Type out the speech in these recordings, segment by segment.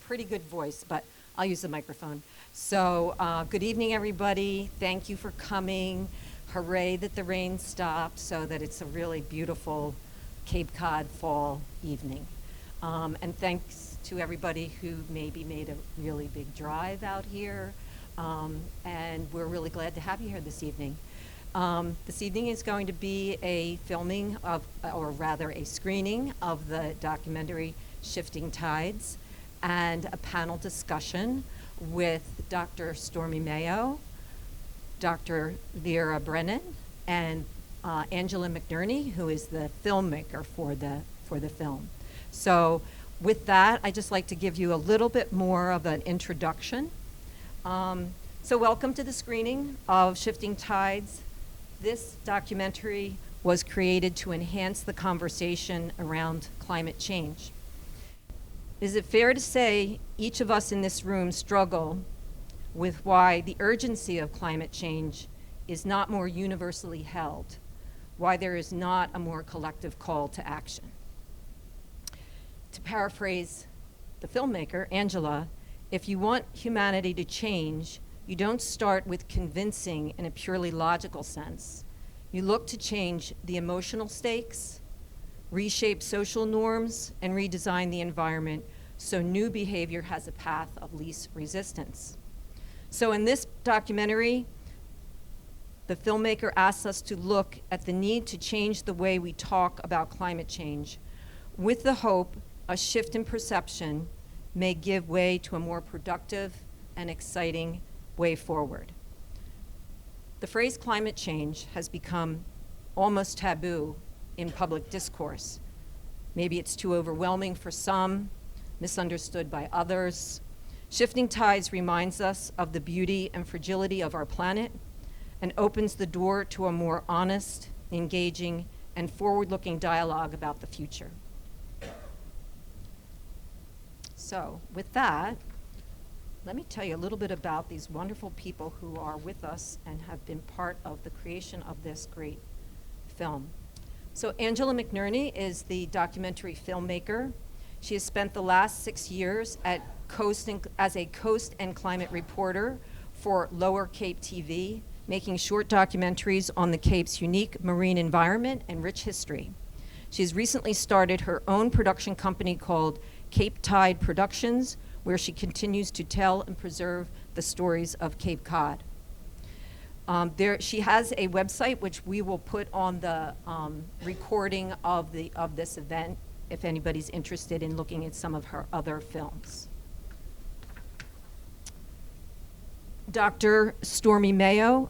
pretty good voice, but I'll use the microphone. So good evening, everybody. Thank you for coming. Hooray that the rain stopped so that it's a really beautiful Cape Cod fall evening. And thanks to everybody who maybe made a really big drive out here. And we're really glad to have you here this evening. This evening is going to be a filming of, or rather a screening of the documentary Shifting Tides and a panel discussion with Dr. Stormy Mayo, Dr. Vera Brennan, and Angela McNerney, who is the filmmaker for the film. So with that, I'd just like to give you a little bit more of an introduction. So welcome to the screening of Shifting Tides. This documentary was created to enhance the conversation around climate change. Is it fair to say each of us in this room struggle with why the urgency of climate change is not more universally held, why there is not a more collective call to action? To paraphrase the filmmaker, Angela, if you want humanity to change, you don't start with convincing in a purely logical sense. You look to change the emotional stakes, reshape social norms, and redesign the environment so new behavior has a path of least resistance. So in this documentary, the filmmaker asks us to look at the need to change the way we talk about climate change with the hope a shift in perception may give way to a more productive and exciting way forward. The phrase climate change has become almost taboo in public discourse. Maybe it's too overwhelming for some, misunderstood by others. Shifting Tides reminds us of the beauty and fragility of our planet and opens the door to a more honest, engaging, and forward-looking dialogue about the future. So with that, let me tell you a little bit about these wonderful people who are with us and have been part of the creation of this great film. So Angela McNerney is the documentary filmmaker. She has spent the last 6 years as a coast and climate reporter for Lower Cape TV, making short documentaries on the Cape's unique marine environment and rich history. She has recently started her own production company called Cape Tide Productions, where she continues to tell and preserve the stories of Cape Cod. She has a website which we will put on the recording of this event if anybody's interested in looking at some of her other films. Dr. Stormy Mayo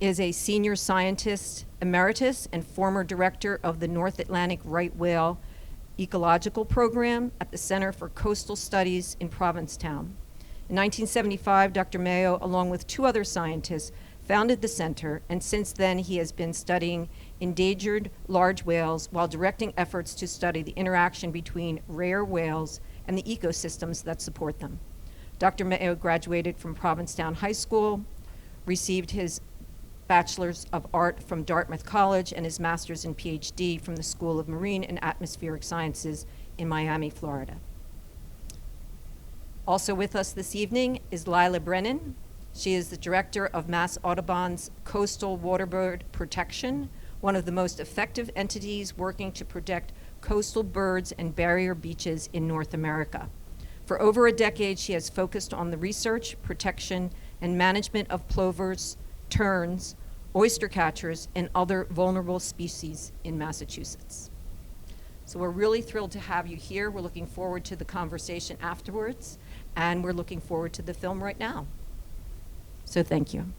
is a senior scientist emeritus and former director of the North Atlantic Right Whale Ecological Program at the Center for Coastal Studies in Provincetown. In 1975, Dr. Mayo, along with 2 other scientists, founded the center, and since then he has been studying endangered large whales while directing efforts to study the interaction between rare whales and the ecosystems that support them. Dr. Mayo graduated from Provincetown High School, received his Bachelor's of Art from Dartmouth College and his Master's and PhD from the School of Marine and Atmospheric Sciences in Miami, Florida. Also with us this evening is Lila Brennan. She is the director of Mass Audubon's Coastal Waterbird Protection, one of the most effective entities working to protect coastal birds and barrier beaches in North America. For over a decade, she has focused on the research, protection, and management of plovers, terns, oyster catchers, and other vulnerable species in Massachusetts. So we're really thrilled to have you here. We're looking forward to the conversation afterwards, and we're looking forward to the film right now. So thank you.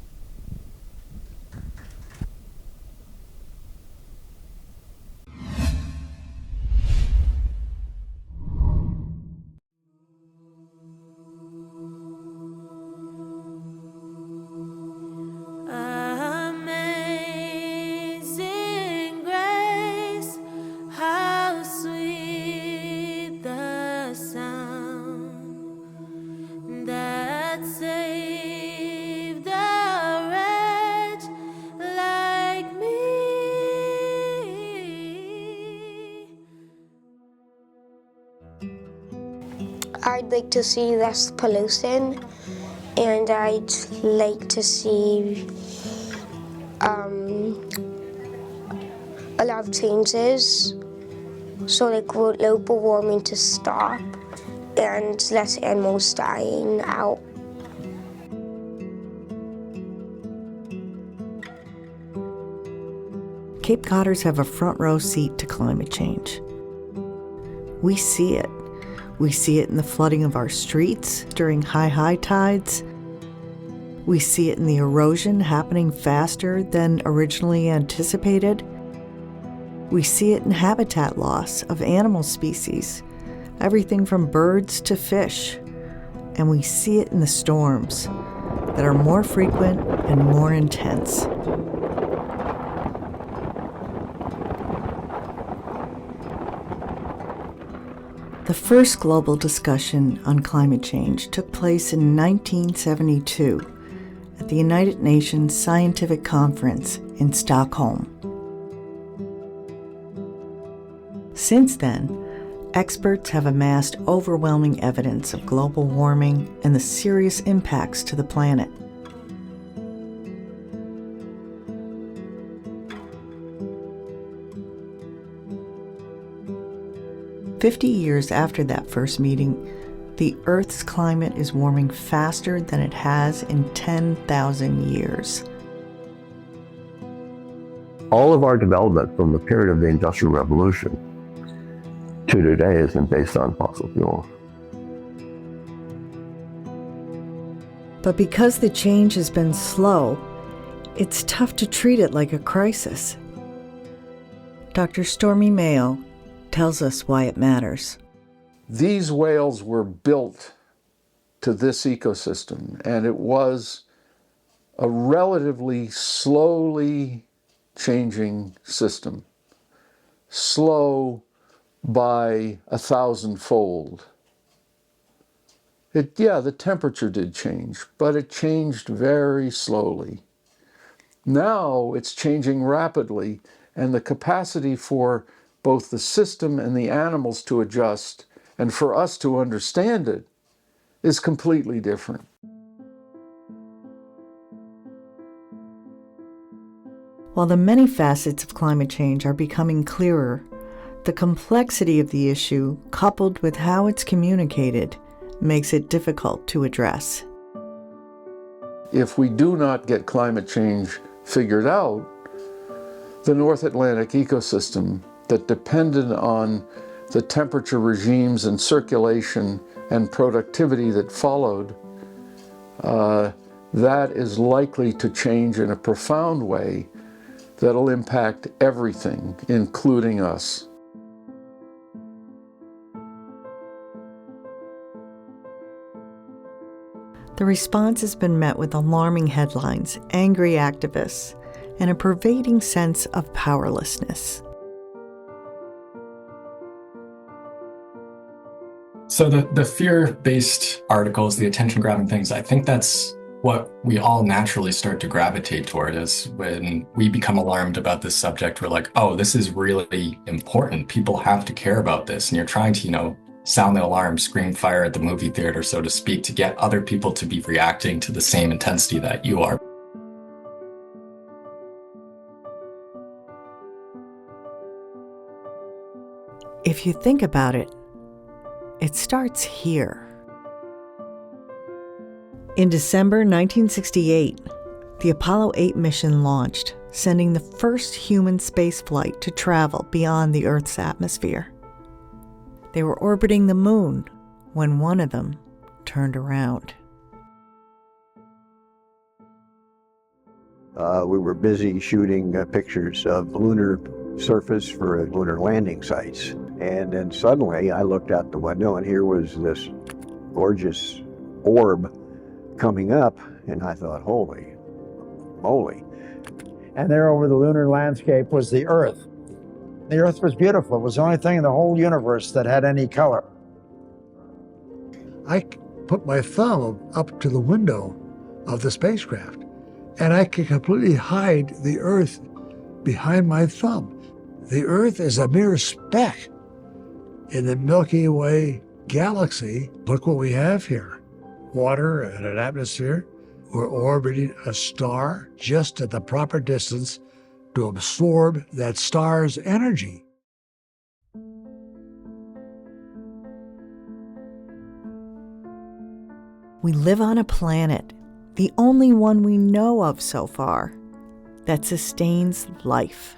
Amazing grace, how sweet the sound that saved a I'd like to see less pollution, and I'd like to see a lot of changes, so like global warming to stop and less animals dying out. Cape Codders have a front row seat to climate change. We see it. We see it in the flooding of our streets during high tides. We see it in the erosion happening faster than originally anticipated. We see it in habitat loss of animal species, everything from birds to fish. And we see it in the storms that are more frequent and more intense. The first global discussion on climate change took place in 1972 at the United Nations Scientific Conference in Stockholm. Since then, experts have amassed overwhelming evidence of global warming and the serious impacts to the planet. "50 years after that first meeting, the Earth's climate is warming faster than it has in 10,000 years. All of our development from the period of the Industrial Revolution to today has been based on fossil fuels. But because the change has been slow, it's tough to treat it like a crisis. Dr. Stormy Mayo tells us why it matters. These whales were built to this ecosystem, and it was a relatively slowly changing system. Slow by 1,000-fold. The temperature did change, but it changed very slowly. Now it's changing rapidly, and the capacity for both the system and the animals to adjust, and for us to understand it, is completely different. While the many facets of climate change are becoming clearer, the complexity of the issue, coupled with how it's communicated, makes it difficult to address. If we do not get climate change figured out, the North Atlantic ecosystem that depended on the temperature regimes and circulation and productivity that followed, that is likely to change in a profound way that'll impact everything, including us. The response has been met with alarming headlines, angry activists, and a pervading sense of powerlessness. So the fear-based articles, the attention-grabbing things, I think that's what we all naturally start to gravitate toward. Is when we become alarmed about this subject, we're like, oh, this is really important. People have to care about this. And you're trying to, sound the alarm, scream fire at the movie theater, so to speak, to get other people to be reacting to the same intensity that you are. If you think about it, it starts here. In December 1968, the Apollo 8 mission launched, sending the first human spaceflight to travel beyond the Earth's atmosphere. They were orbiting the moon when one of them turned around. We were busy shooting pictures of the lunar surface for lunar landing sites. And then suddenly I looked out the window and here was this gorgeous orb coming up, and I thought, holy moly. And there over the lunar landscape was the Earth. The Earth was beautiful. It was the only thing in the whole universe that had any color. I put my thumb up to the window of the spacecraft, and I could completely hide the Earth behind my thumb. The Earth is a mere speck in the Milky Way galaxy, look what we have here. Water and an atmosphere. We're orbiting a star just at the proper distance to absorb that star's energy. We live on a planet, the only one we know of so far, that sustains life.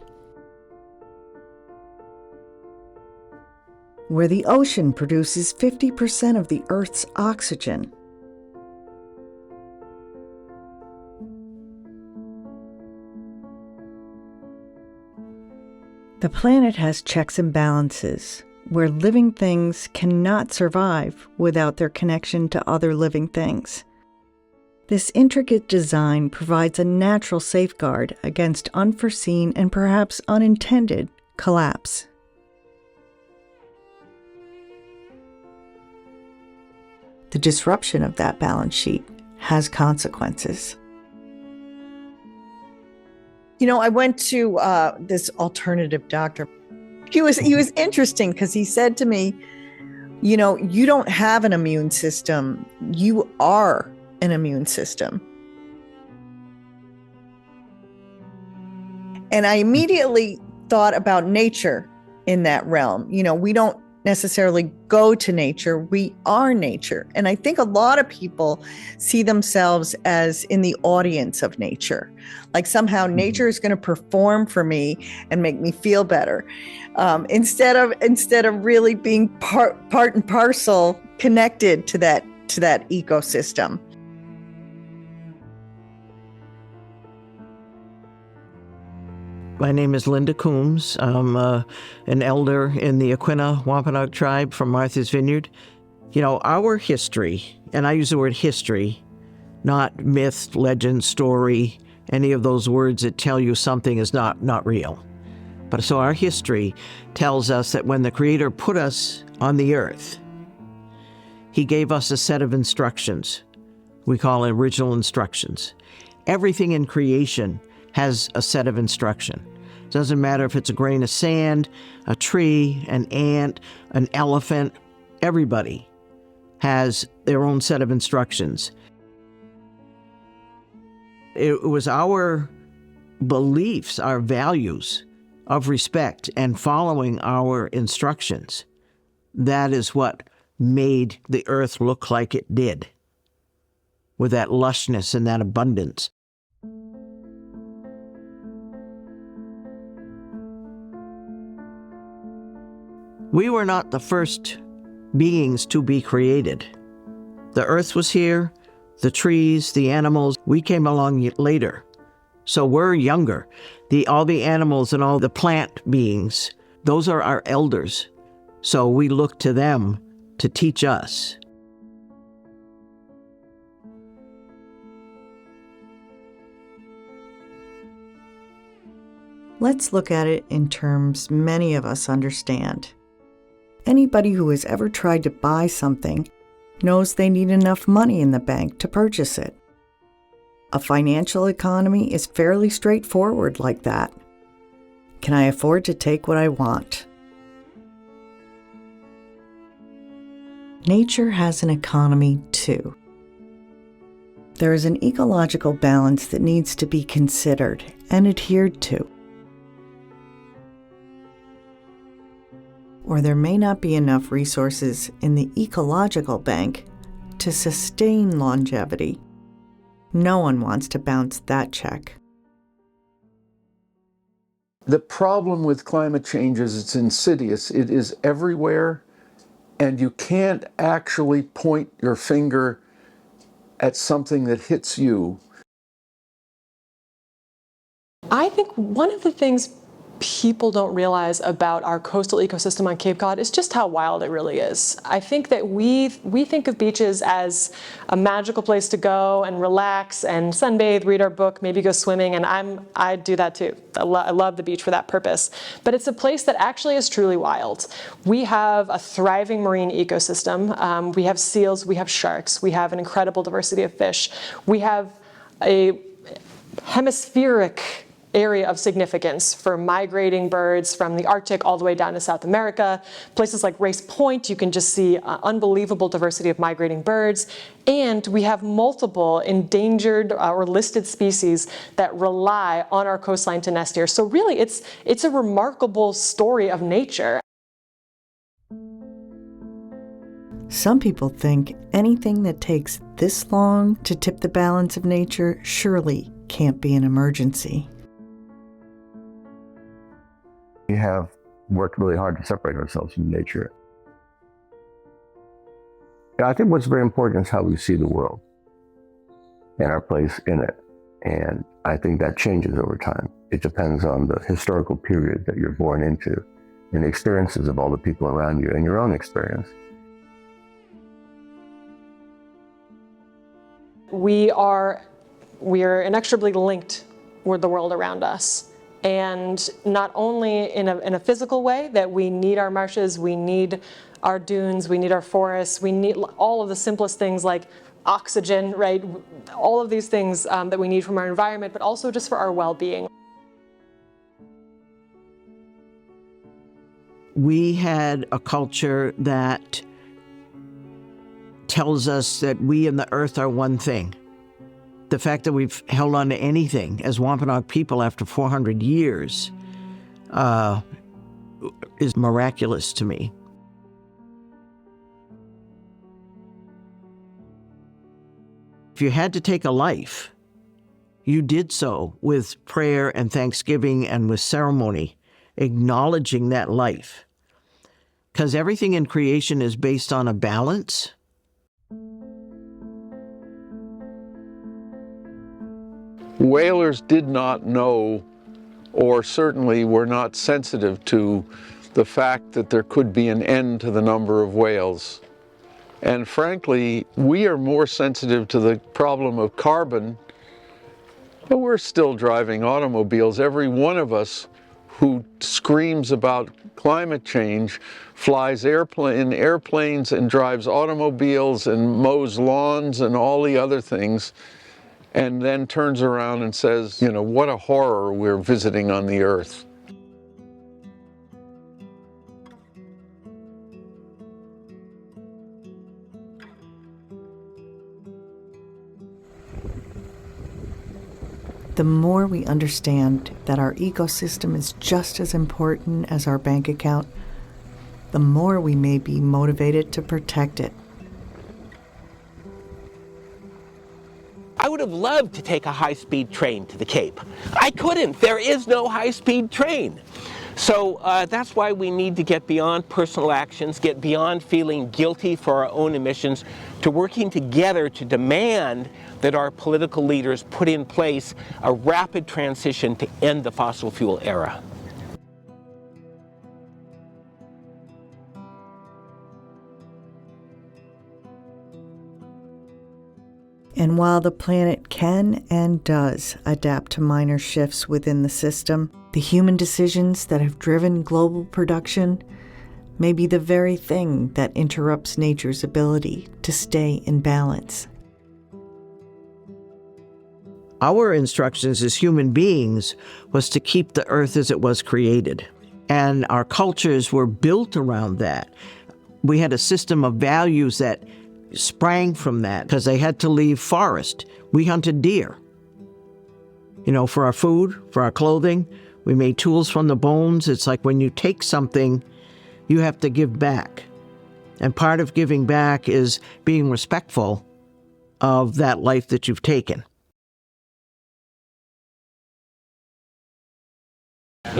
Where the ocean produces 50% of the Earth's oxygen. The planet has checks and balances, where living things cannot survive without their connection to other living things. This intricate design provides a natural safeguard against unforeseen and perhaps unintended collapse. The disruption of that balance sheet has consequences. You know, I went to this alternative doctor. He was interesting because he said to me, you know, you don't have an immune system. You are an immune system. And I immediately thought about nature in that realm. You know, we don't necessarily go to nature, we are nature. And I think a lot of people see themselves as in the audience of nature. Like somehow nature is going to perform for me and make me feel better. Instead of really being part and parcel connected to that ecosystem. My name is Linda Coombs. I'm an elder in the Aquinnah Wampanoag tribe from Martha's Vineyard. You know, our history, and I use the word history, not myth, legend, story, any of those words that tell you something is not real. But so our history tells us that when the Creator put us on the earth, He gave us a set of instructions. We call it original instructions. Everything in creation has a set of instruction. It doesn't matter if it's a grain of sand, a tree, an ant, an elephant. Everybody has their own set of instructions. It was our beliefs, our values of respect and following our instructions. That is what made the earth look like it did, with that lushness and that abundance. We were not the first beings to be created. The earth was here, the trees, the animals. We came along later. So we're younger. All the animals and all the plant beings, those are our elders. So we look to them to teach us. Let's look at it in terms many of us understand. Anybody who has ever tried to buy something knows they need enough money in the bank to purchase it. A financial economy is fairly straightforward like that. Can I afford to take what I want? Nature has an economy too. There is an ecological balance that needs to be considered and adhered to. Or there may not be enough resources in the ecological bank to sustain longevity. No one wants to bounce that check. The problem with climate change is it's insidious. It is everywhere, and you can't actually point your finger at something that hits you. I think one of the things people don't realize about our coastal ecosystem on Cape Cod is just how wild it really is. I think that we think of beaches as a magical place to go and relax and sunbathe, read our book, maybe go swimming, and I do that too. I love the beach for that purpose. But it's a place that actually is truly wild. We have a thriving marine ecosystem. We have seals, we have sharks, we have an incredible diversity of fish. We have a hemispheric area of significance for migrating birds from the Arctic all the way down to South America. Places like Race Point, you can just see unbelievable diversity of migrating birds. And we have multiple endangered or listed species that rely on our coastline to nest here. So really, it's a remarkable story of nature. Some people think anything that takes this long to tip the balance of nature surely can't be an emergency. We have worked really hard to separate ourselves from nature. I think what's very important is how we see the world and our place in it. And I think that changes over time. It depends on the historical period that you're born into and the experiences of all the people around you and your own experience. We are inexorably linked with the world around us. And not only in a physical way, that we need our marshes, we need our dunes, we need our forests, we need all of the simplest things like oxygen, right? All of these things that we need from our environment, but also just for our well-being. We had a culture that tells us that we and the earth are one thing. The fact that we've held on to anything as Wampanoag people after 400 years is miraculous to me. If you had to take a life, you did so with prayer and thanksgiving and with ceremony, acknowledging that life. Because everything in creation is based on a balance. Whalers did not know, or certainly were not sensitive to, the fact that there could be an end to the number of whales. And frankly, we are more sensitive to the problem of carbon, but we're still driving automobiles. Every one of us who screams about climate change flies in airplanes and drives automobiles and mows lawns and all the other things, and then turns around and says, you know, what a horror we're visiting on the earth. The more we understand that our ecosystem is just as important as our bank account, the more we may be motivated to protect it. I would have loved to take a high-speed train to the Cape. I couldn't. There is no high-speed train. So that's why we need to get beyond personal actions, get beyond feeling guilty for our own emissions, to working together to demand that our political leaders put in place a rapid transition to end the fossil fuel era. And while the planet can and does adapt to minor shifts within the system, the human decisions that have driven global production may be the very thing that interrupts nature's ability to stay in balance. Our instructions as human beings was to keep the earth as it was created. And our cultures were built around that. We had a system of values that sprang from that because they had to leave forest. We hunted deer, you know, for our food, for our clothing. We made tools from the bones. It's like when you take something, you have to give back. And part of giving back is being respectful of that life that you've taken.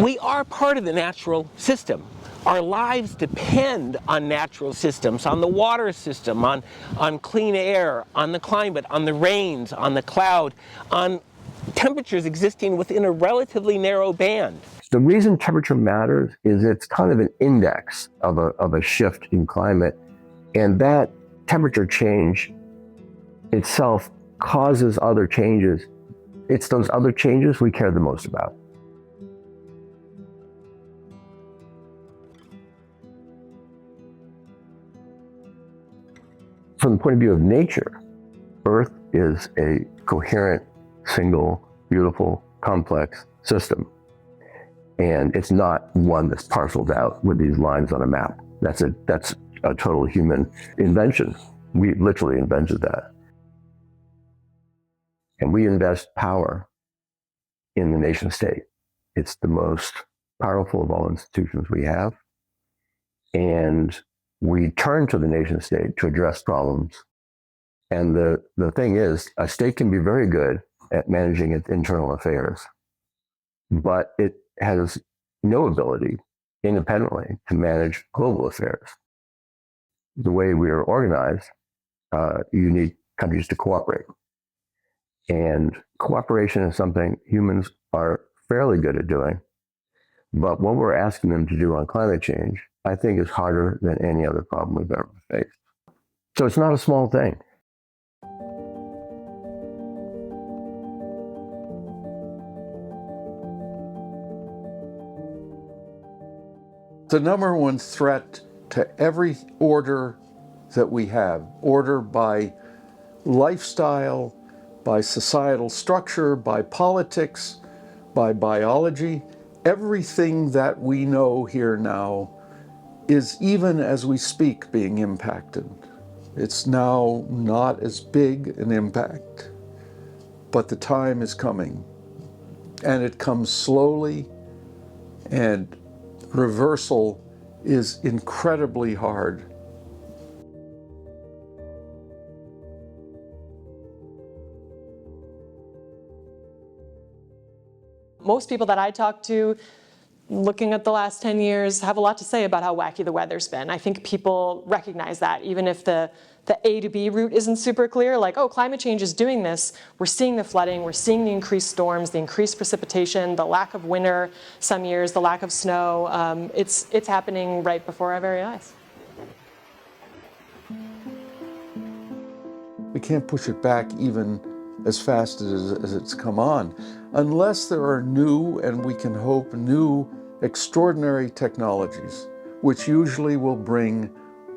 We are part of the natural system. Our lives depend on natural systems, on the water system, on clean air, on the climate, on the rains, on the cloud, on temperatures existing within a relatively narrow band. The reason temperature matters is it's kind of an index of a shift in climate, and that temperature change itself causes other changes. It's those other changes we care the most about. From the point of view of nature, Earth is a coherent, single, beautiful, complex system. And it's not one that's parceled out with these lines on a map. That's a total human invention. We literally invented that. And we invest power in the nation state. It's the most powerful of all institutions we have. And we turn to the nation state to address problems. And the thing is, a state can be very good at managing its internal affairs, but it has no ability independently to manage global affairs. The way we are organized, you need countries to cooperate. And cooperation is something humans are fairly good at doing. But what we're asking them to do on climate change, I think, is harder than any other problem we've ever faced. So it's not a small thing. The number one threat to every order that we have, order by lifestyle, by societal structure, by politics, by biology, everything that we know here now is, even as we speak, being impacted. It's now not as big an impact, but the time is coming. And it comes slowly, and reversal is incredibly hard. Most people that I talk to, looking at the last 10 years, have a lot to say about how wacky the weather's been. I think people recognize that, even if the A to B route isn't super clear, like, oh, climate change is doing this. We're seeing the flooding, we're seeing the increased storms, the increased precipitation, the lack of winter some years, the lack of snow. It's happening right before our very eyes. We can't push it back even as fast as it's come on, unless there are new, and we can hope new, extraordinary technologies, which usually will bring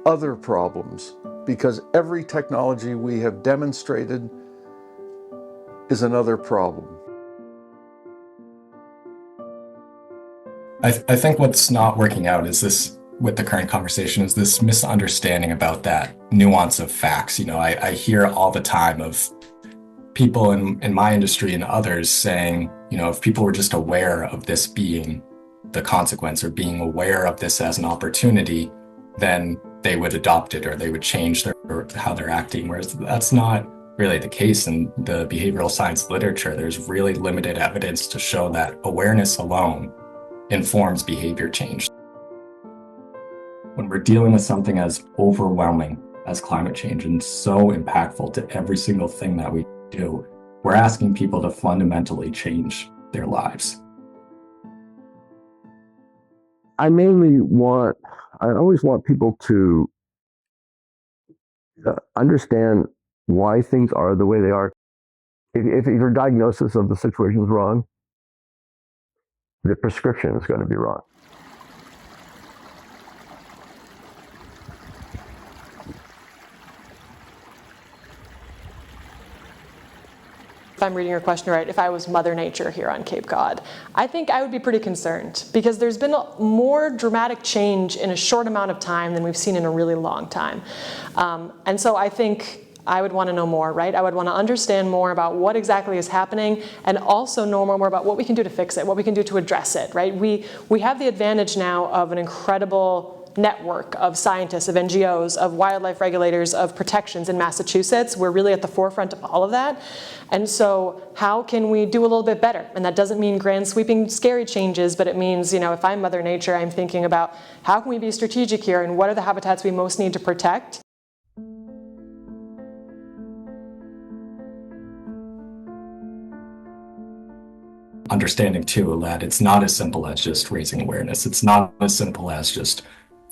other problems, because every technology we have demonstrated is another problem. I think what's not working out is this, with the current conversation, is this misunderstanding about that nuance of facts. You know, I hear all the time of people in my industry and others saying, you know, if people were just aware of this being the consequence, or being aware of this as an opportunity, then they would adopt it, or they would change how they're acting. Whereas that's not really the case in the behavioral science literature. There's really limited evidence to show that awareness alone informs behavior change. When we're dealing with something as overwhelming as climate change and so impactful to every single thing that we do, we're asking people to fundamentally change their lives. I always want people to understand why things are the way they are. If your diagnosis of the situation is wrong, the prescription is going to be wrong. If I'm reading your question right, if I was Mother Nature here on Cape Cod, I think I would be pretty concerned, because there's been a more dramatic change in a short amount of time than we've seen in a really long time. And so I think I would want to know more, right? I would want to understand more about what exactly is happening, and also know more about what we can do to fix it, what we can do to address it, right? We have the advantage now of an incredible network of scientists, of NGOs, of wildlife regulators, of protections in Massachusetts. We're really at the forefront of all of that. And so how can we do a little bit better? And that doesn't mean grand sweeping scary changes, but it means, you know, if I'm Mother Nature, I'm thinking about how can we be strategic here, and what are the habitats we most need to protect? Understanding too that it's not as simple as just raising awareness. It's not as simple as just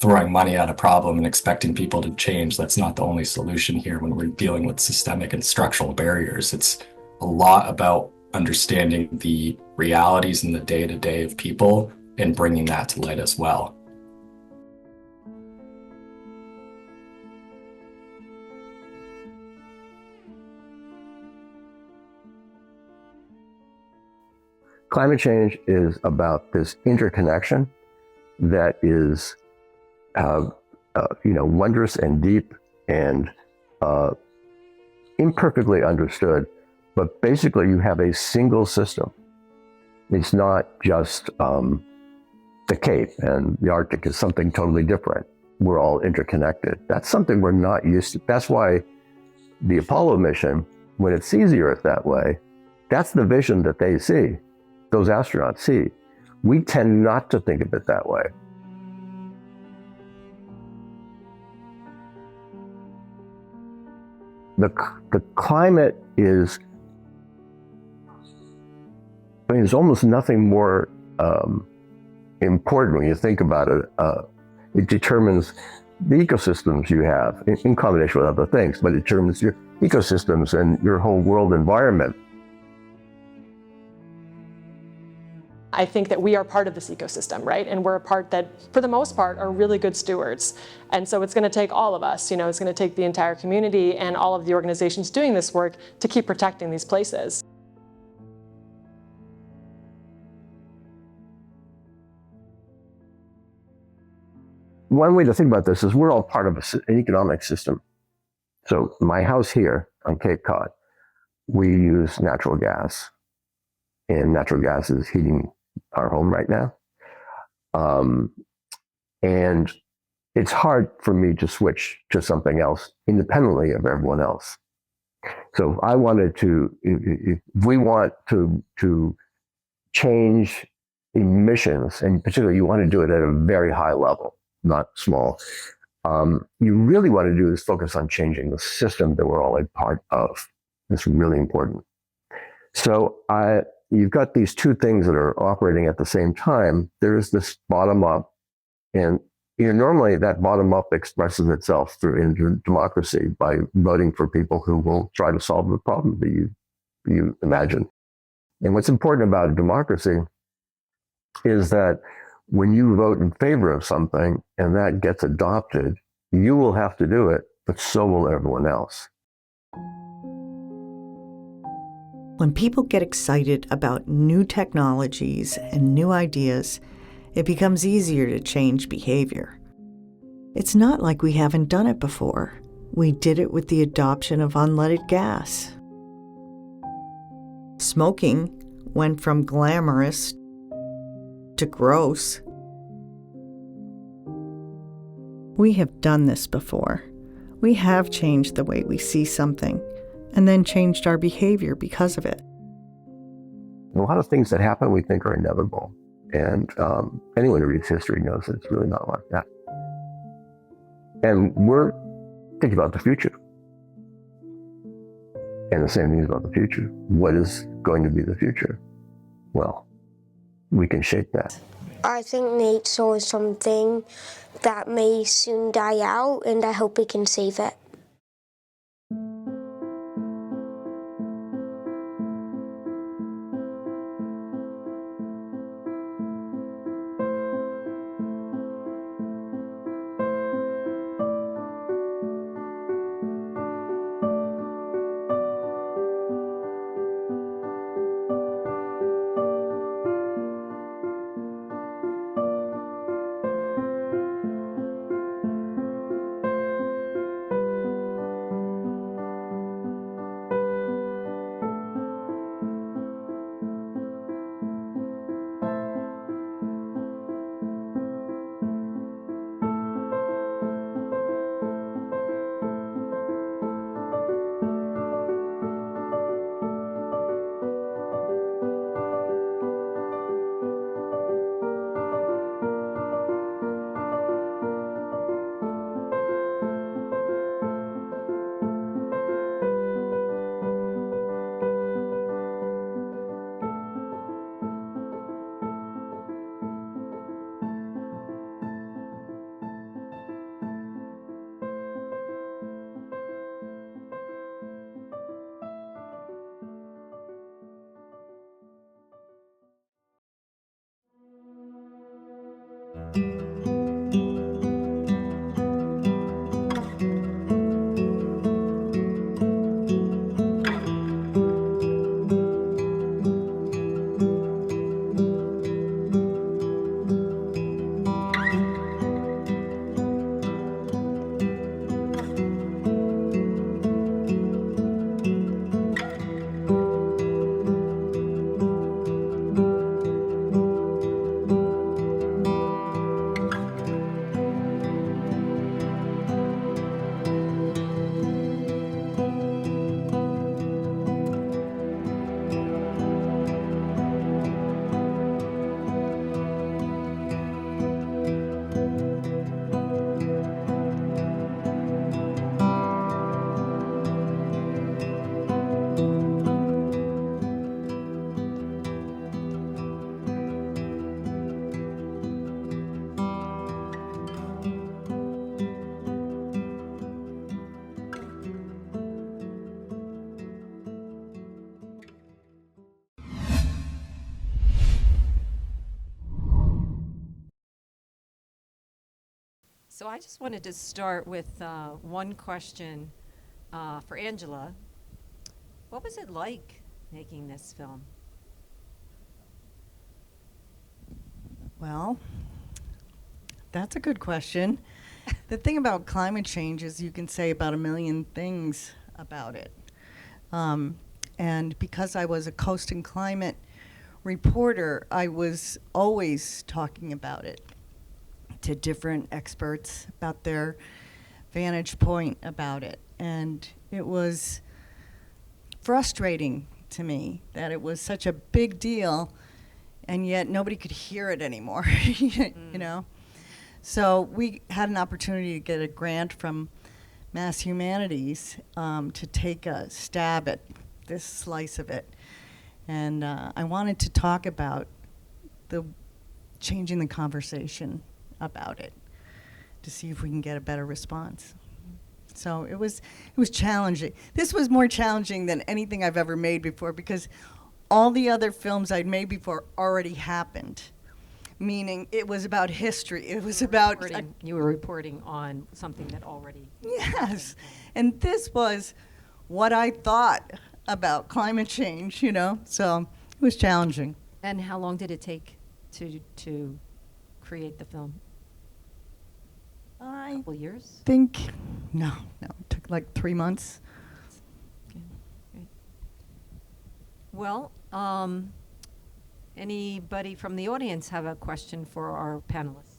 throwing money at a problem and expecting people to change. That's not the only solution here when we're dealing with systemic and structural barriers. It's a lot about understanding the realities in the day-to-day of people and bringing that to light as well. Climate change is about this interconnection that is, wondrous and deep and imperfectly understood. But basically, you have a single system. It's not just the Cape and the Arctic is something totally different. We're all interconnected. That's something we're not used to. That's why the Apollo mission, when it sees the Earth that way, that's the vision that they see, those astronauts see. We tend not to think of it that way. The climate is, there's almost nothing more important when you think about it. It determines the ecosystems you have in combination with other things, but it determines your ecosystems and your whole world environment. I think that we are part of this ecosystem, right? And we're a part that, for the most part, are really good stewards. And so it's going to take all of us, it's going to take the entire community and all of the organizations doing this work to keep protecting these places. One way to think about this is we're all part of an economic system. So my house here on Cape Cod, we use natural gas, and natural gas is heating our home right now. And it's hard for me to switch to something else independently of everyone else. So if I wanted to, if we want to change emissions, and particularly you want to do it at a very high level, not small, you really want to do is focus on changing the system that we're all a part of. It's really important. So you've got these two things that are operating at the same time. There is this bottom up, and normally that bottom up expresses itself through democracy by voting for people who will try to solve the problem that you imagine. And what's important about democracy is that when you vote in favor of something and that gets adopted, you will have to do it, but so will everyone else. When people get excited about new technologies and new ideas, it becomes easier to change behavior. It's not like we haven't done it before. We did it with the adoption of unleaded gas. Smoking went from glamorous to gross. We have done this before. We have changed the way we see something and then changed our behavior because of it. A lot of things that happen we think are inevitable. And anyone who reads history knows that it's really not like that. And we're thinking about the future. And the same thing is about the future. What is going to be the future? Well, we can shape that. I think nature is something that may soon die out, and I hope we can save it. So I just wanted to start with one question for Angela. What was it like making this film? Well, that's a good question. The thing about climate change is you can say about a million things about it. And because I was a coast and climate reporter, I was always talking about it to different experts about their vantage point about it. And it was frustrating to me that it was such a big deal and yet nobody could hear it anymore, you know? So we had an opportunity to get a grant from Mass Humanities to take a stab at this slice of it. And I wanted to talk about changing the conversation about it to see if we can get a better response. So it was challenging. This was more challenging than anything I've ever made before because all the other films I'd made before already happened. Meaning it was about history. It was about... You were reporting on something that already... Yes. And this was what I thought about climate change, you know? So it was challenging. And how long did it take to create the film? I a couple years? No, it took like 3 months. Okay, great. Well, anybody from the audience have a question for our panelists?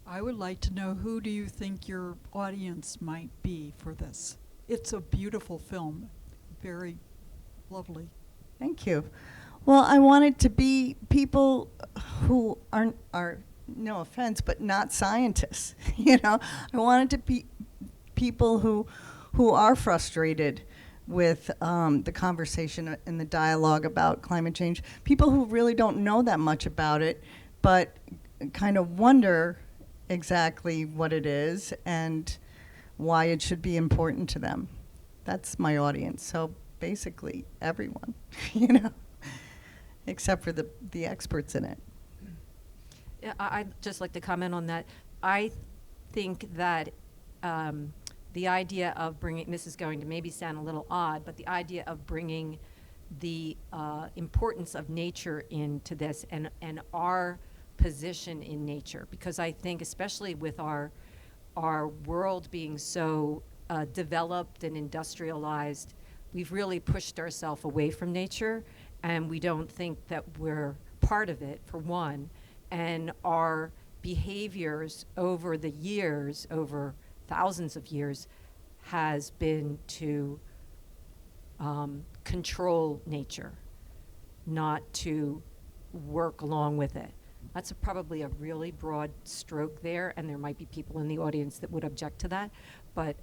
I would like to know, who do you think your audience might be for this? It's a beautiful film, very lovely. Thank you. Well, I wanted to be people who are no offense, but not scientists. You know, I wanted to be people who are frustrated with the conversation and the dialogue about climate change. People who really don't know that much about it, but kind of wonder exactly what it is and why it should be important to them. That's my audience. So basically everyone, you know, except for the experts in it. Yeah, I'd just like to comment on that. I think that the idea of bringing, this is going to maybe sound a little odd, but the idea of bringing the importance of nature into this and our position in nature, because I think especially with our world being so developed and industrialized, we've really pushed ourselves away from nature, and we don't think that we're part of it, for one, and our behaviors over the years, over thousands of years, has been to control nature, not to work along with it. That's probably a really broad stroke there, and there might be people in the audience that would object to that. But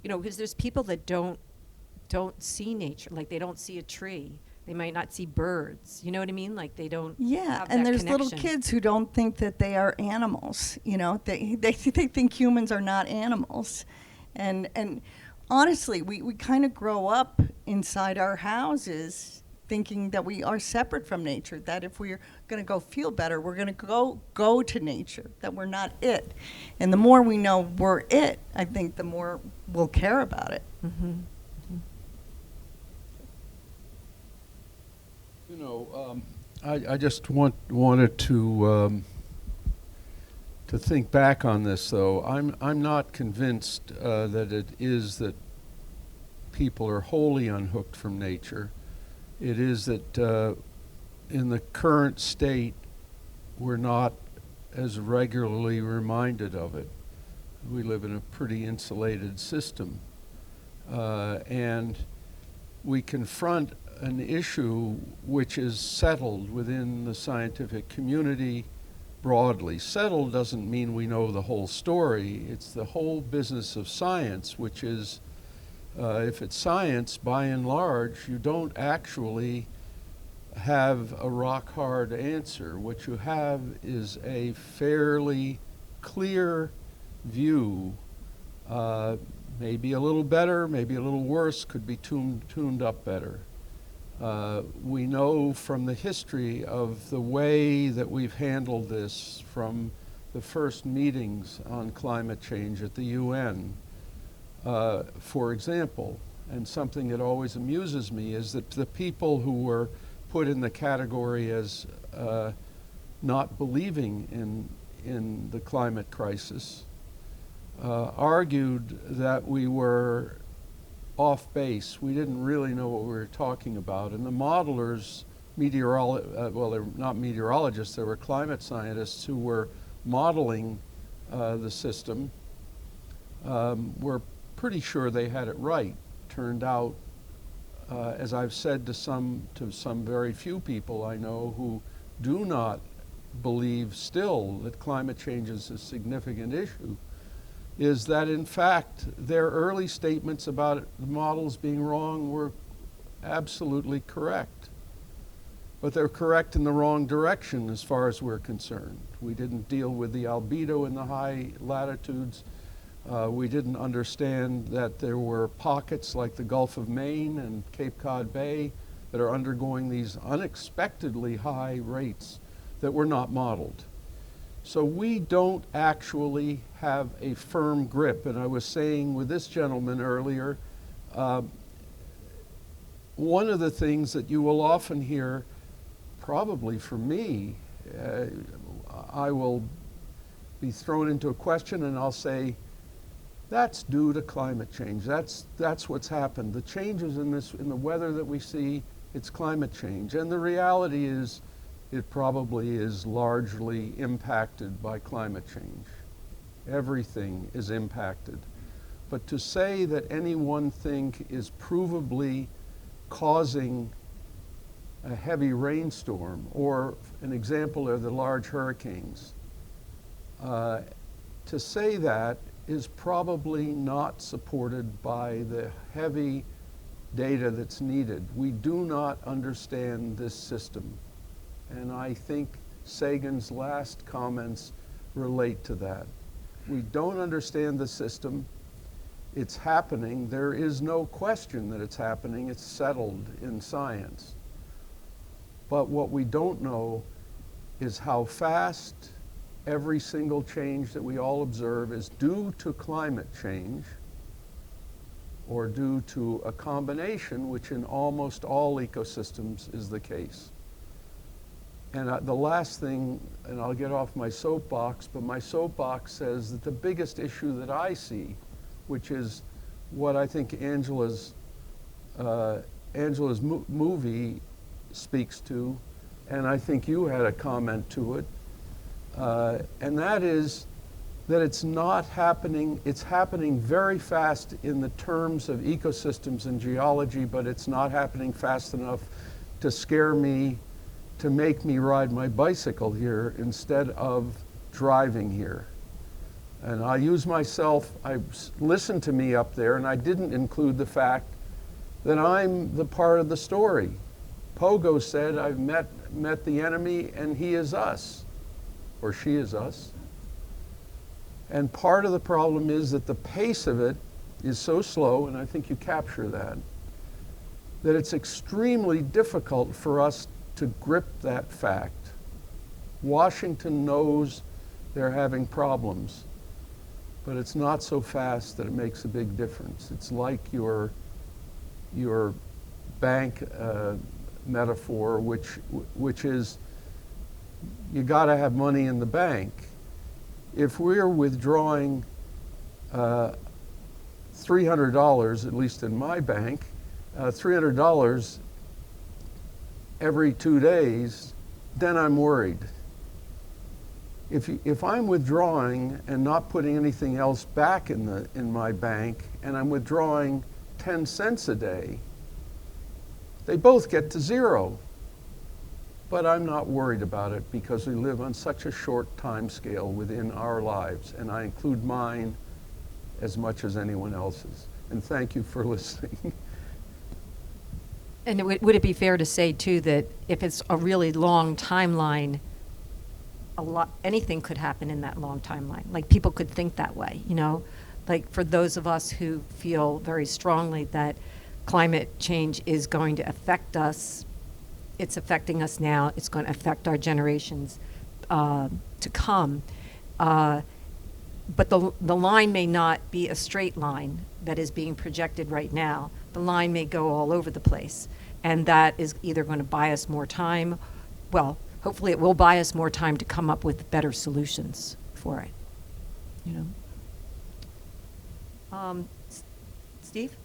you know, because there's people that don't see nature, like they don't see a tree. They might not see birds. You know what I mean? Like they don't. Yeah, have and that there's connection. little kids who don't think that they are animals. You know, they think humans are not animals, and honestly, we kind of grow up inside our houses thinking that we are separate from nature. That if we're going to go feel better, we're going to go to nature. That we're not it, and the more we know we're it, I think the more we'll care about it. Mm-hmm. You know, I just wanted to think back on this, though. I'm not convinced that it is that people are wholly unhooked from nature. It is that in the current state, we're not as regularly reminded of it. We live in a pretty insulated system, and we confront an issue which is settled within the scientific community broadly. Settled doesn't mean we know the whole story. It's the whole business of science, which is, if it's science, by and large, you don't actually have a rock-hard answer. What you have is a fairly clear view, maybe a little better, maybe a little worse, could be tuned up better. We know from the history of the way that we've handled this from the first meetings on climate change at the UN. For example, and something that always amuses me is that the people who were put in the category as not believing in the climate crisis argued that we were off base. We didn't really know what we were talking about. And the modelers, well, they're not meteorologists, they were climate scientists who were modeling the system, were pretty sure they had it right. Turned out, as I've said to some very few people I know who do not believe still that climate change is a significant issue, is that in fact their early statements about the models being wrong were absolutely correct. But they're correct in the wrong direction as far as we're concerned. We didn't deal with the albedo in the high latitudes. We didn't understand that there were pockets like the Gulf of Maine and Cape Cod Bay that are undergoing these unexpectedly high rates that were not modeled. So we don't actually have a firm grip. And I was saying with this gentleman earlier, one of the things that you will often hear, probably for me, I will be thrown into a question and I'll say, that's due to climate change. That's what's happened. The changes in the weather that we see, it's climate change. And the reality is, it probably is largely impacted by climate change. Everything is impacted. But to say that any one thing is provably causing a heavy rainstorm, or an example are the large hurricanes, to say that is probably not supported by the heavy data that's needed. We do not understand this system. And I think Sagan's last comments relate to that. We don't understand the system. It's happening. There is no question that it's happening. It's settled in science. But what we don't know is how fast every single change that we all observe is due to climate change or due to a combination, which in almost all ecosystems is the case. And the last thing, and I'll get off my soapbox, but my soapbox says that the biggest issue that I see, which is what I think Angela's movie speaks to, and I think you had a comment to it, and that is that it's not happening, it's happening very fast in the terms of ecosystems and geology, but it's not happening fast enough to scare me, to make me ride my bicycle here instead of driving here. And I use myself, listen to me up there, and I didn't include the fact that I'm the part of the story. Pogo said, I've met the enemy and he is us, or she is us. And part of the problem is that the pace of it is so slow, and I think you capture that it's extremely difficult for us to grip that fact. Washington knows they're having problems, but it's not so fast that it makes a big difference. It's like your bank metaphor, which is you got to have money in the bank. If we're withdrawing $300, at least in my bank, $300 every 2 days, then I'm worried. If I'm withdrawing and not putting anything else back in my bank, and I'm withdrawing 10 cents a day, they both get to zero. But I'm not worried about it because we live on such a short time scale within our lives, and I include mine as much as anyone else's. And thank you for listening. And would it be fair to say, too, that if it's a really long timeline, anything could happen in that long timeline? Like, people could think that way, you know? Like, for those of us who feel very strongly that climate change is going to affect us. It's affecting us now. It's going to affect our generations to come. But the line may not be a straight line that is being projected right now. The line may go all over the place. And that is either going to buy us more time. Well, hopefully it will buy us more time to come up with better solutions for it. You know? Steve?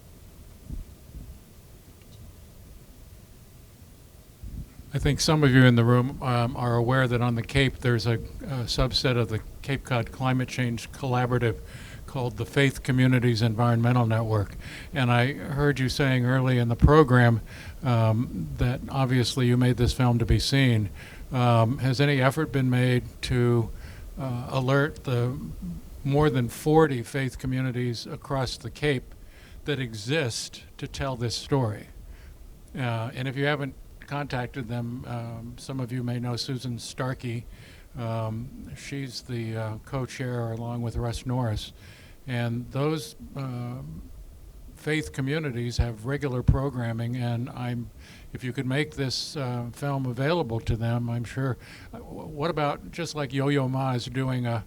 I think some of you in the room are aware that on the Cape there's a subset of the Cape Cod Climate Change Collaborative called the Faith Communities Environmental Network. And I heard you saying early in the program that obviously you made this film to be seen. Has any effort been made to alert the more than 40 faith communities across the Cape that exist to tell this story? And if you haven't contacted them, some of you may know Susan Starkey. She's the co-chair along with Russ Norris. And those faith communities have regular programming, and if you could make this film available to them, I'm sure. What about just like Yo-Yo Ma is doing a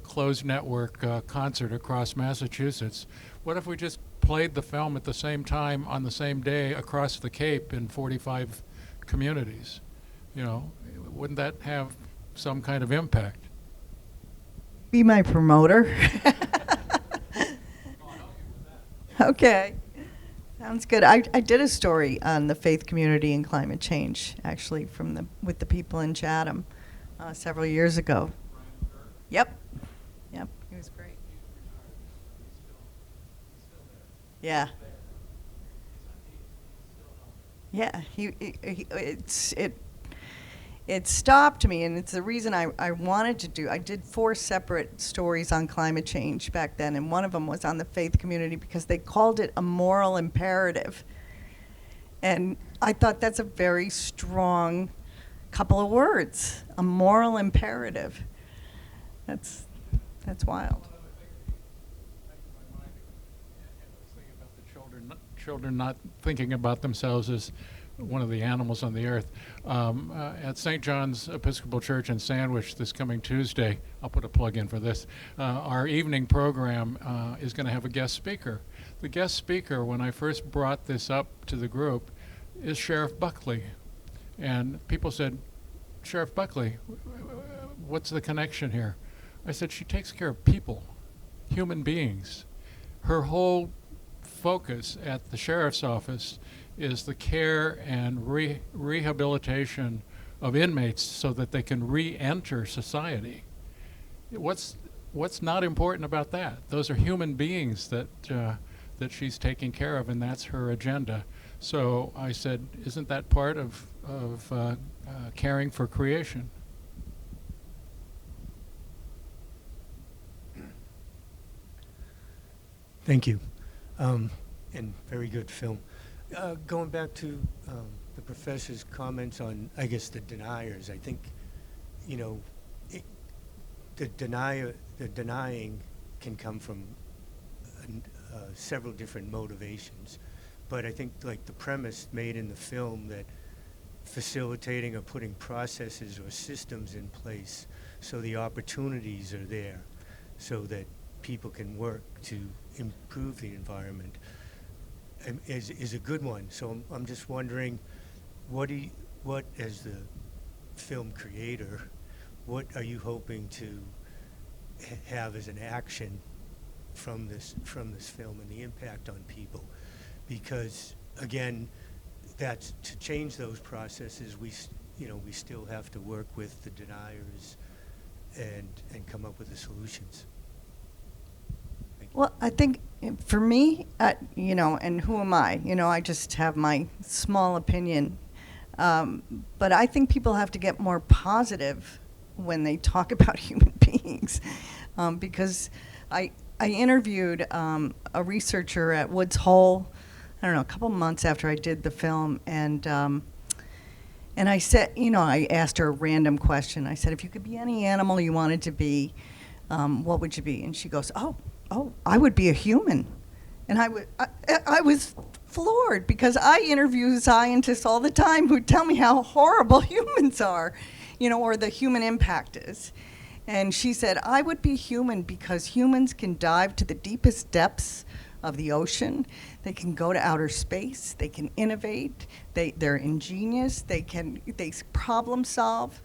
closed network concert across Massachusetts? What if we just played the film at the same time on the same day across the Cape in 45 communities? You know, wouldn't that have some kind of impact? Be my promoter. Okay, sounds good. I did a story on the faith community and climate change, actually, with the people in Chatham several years ago. Yep, he was great. Yeah. Yeah, it stopped me, and it's the reason I wanted to do. I did 4 separate stories on climate change back then, and one of them was on the faith community because they called it a moral imperative. And I thought that's a very strong couple of words, a moral imperative. That's wild. Children not thinking about themselves as one of the animals on the earth. At St. John's Episcopal Church in Sandwich this coming Tuesday, I'll put a plug in for this, our evening program is going to have a guest speaker. The guest speaker, when I first brought this up to the group, is Sheriff Buckley. And people said, Sheriff Buckley, what's the connection here? I said, she takes care of people, human beings. Her whole focus at the sheriff's office is the care and rehabilitation of inmates so that they can re-enter society. What's not important about that? Those are human beings that she's taking care of, and that's her agenda. So I said, isn't that part of caring for creation? Thank you. And very good film. Going back to the professor's comments on, I guess, the deniers, I think, you know, the denying can come from several different motivations. But I think, like, the premise made in the film that facilitating or putting processes or systems in place so the opportunities are there so that people can work to improve the environment is a good one. So I'm just wondering, what as the film creator, what are you hoping to have as an action from this film and the impact on people? Because again, that's to change those processes. We still have to work with the deniers and come up with the solutions. Well, I think for me, and who am I? I just have my small opinion. But I think people have to get more positive when they talk about human beings. Because I interviewed a researcher at Woods Hole, I don't know, a couple months after I did the film. And I said, I asked her a random question. I said, if you could be any animal you wanted to be, what would you be? And she goes, oh, I would be a human. And I was floored because I interview scientists all the time who tell me how horrible humans are, or the human impact is. And she said, I would be human because humans can dive to the deepest depths of the ocean. They can go to outer space. They can innovate. They're ingenious. They problem solve.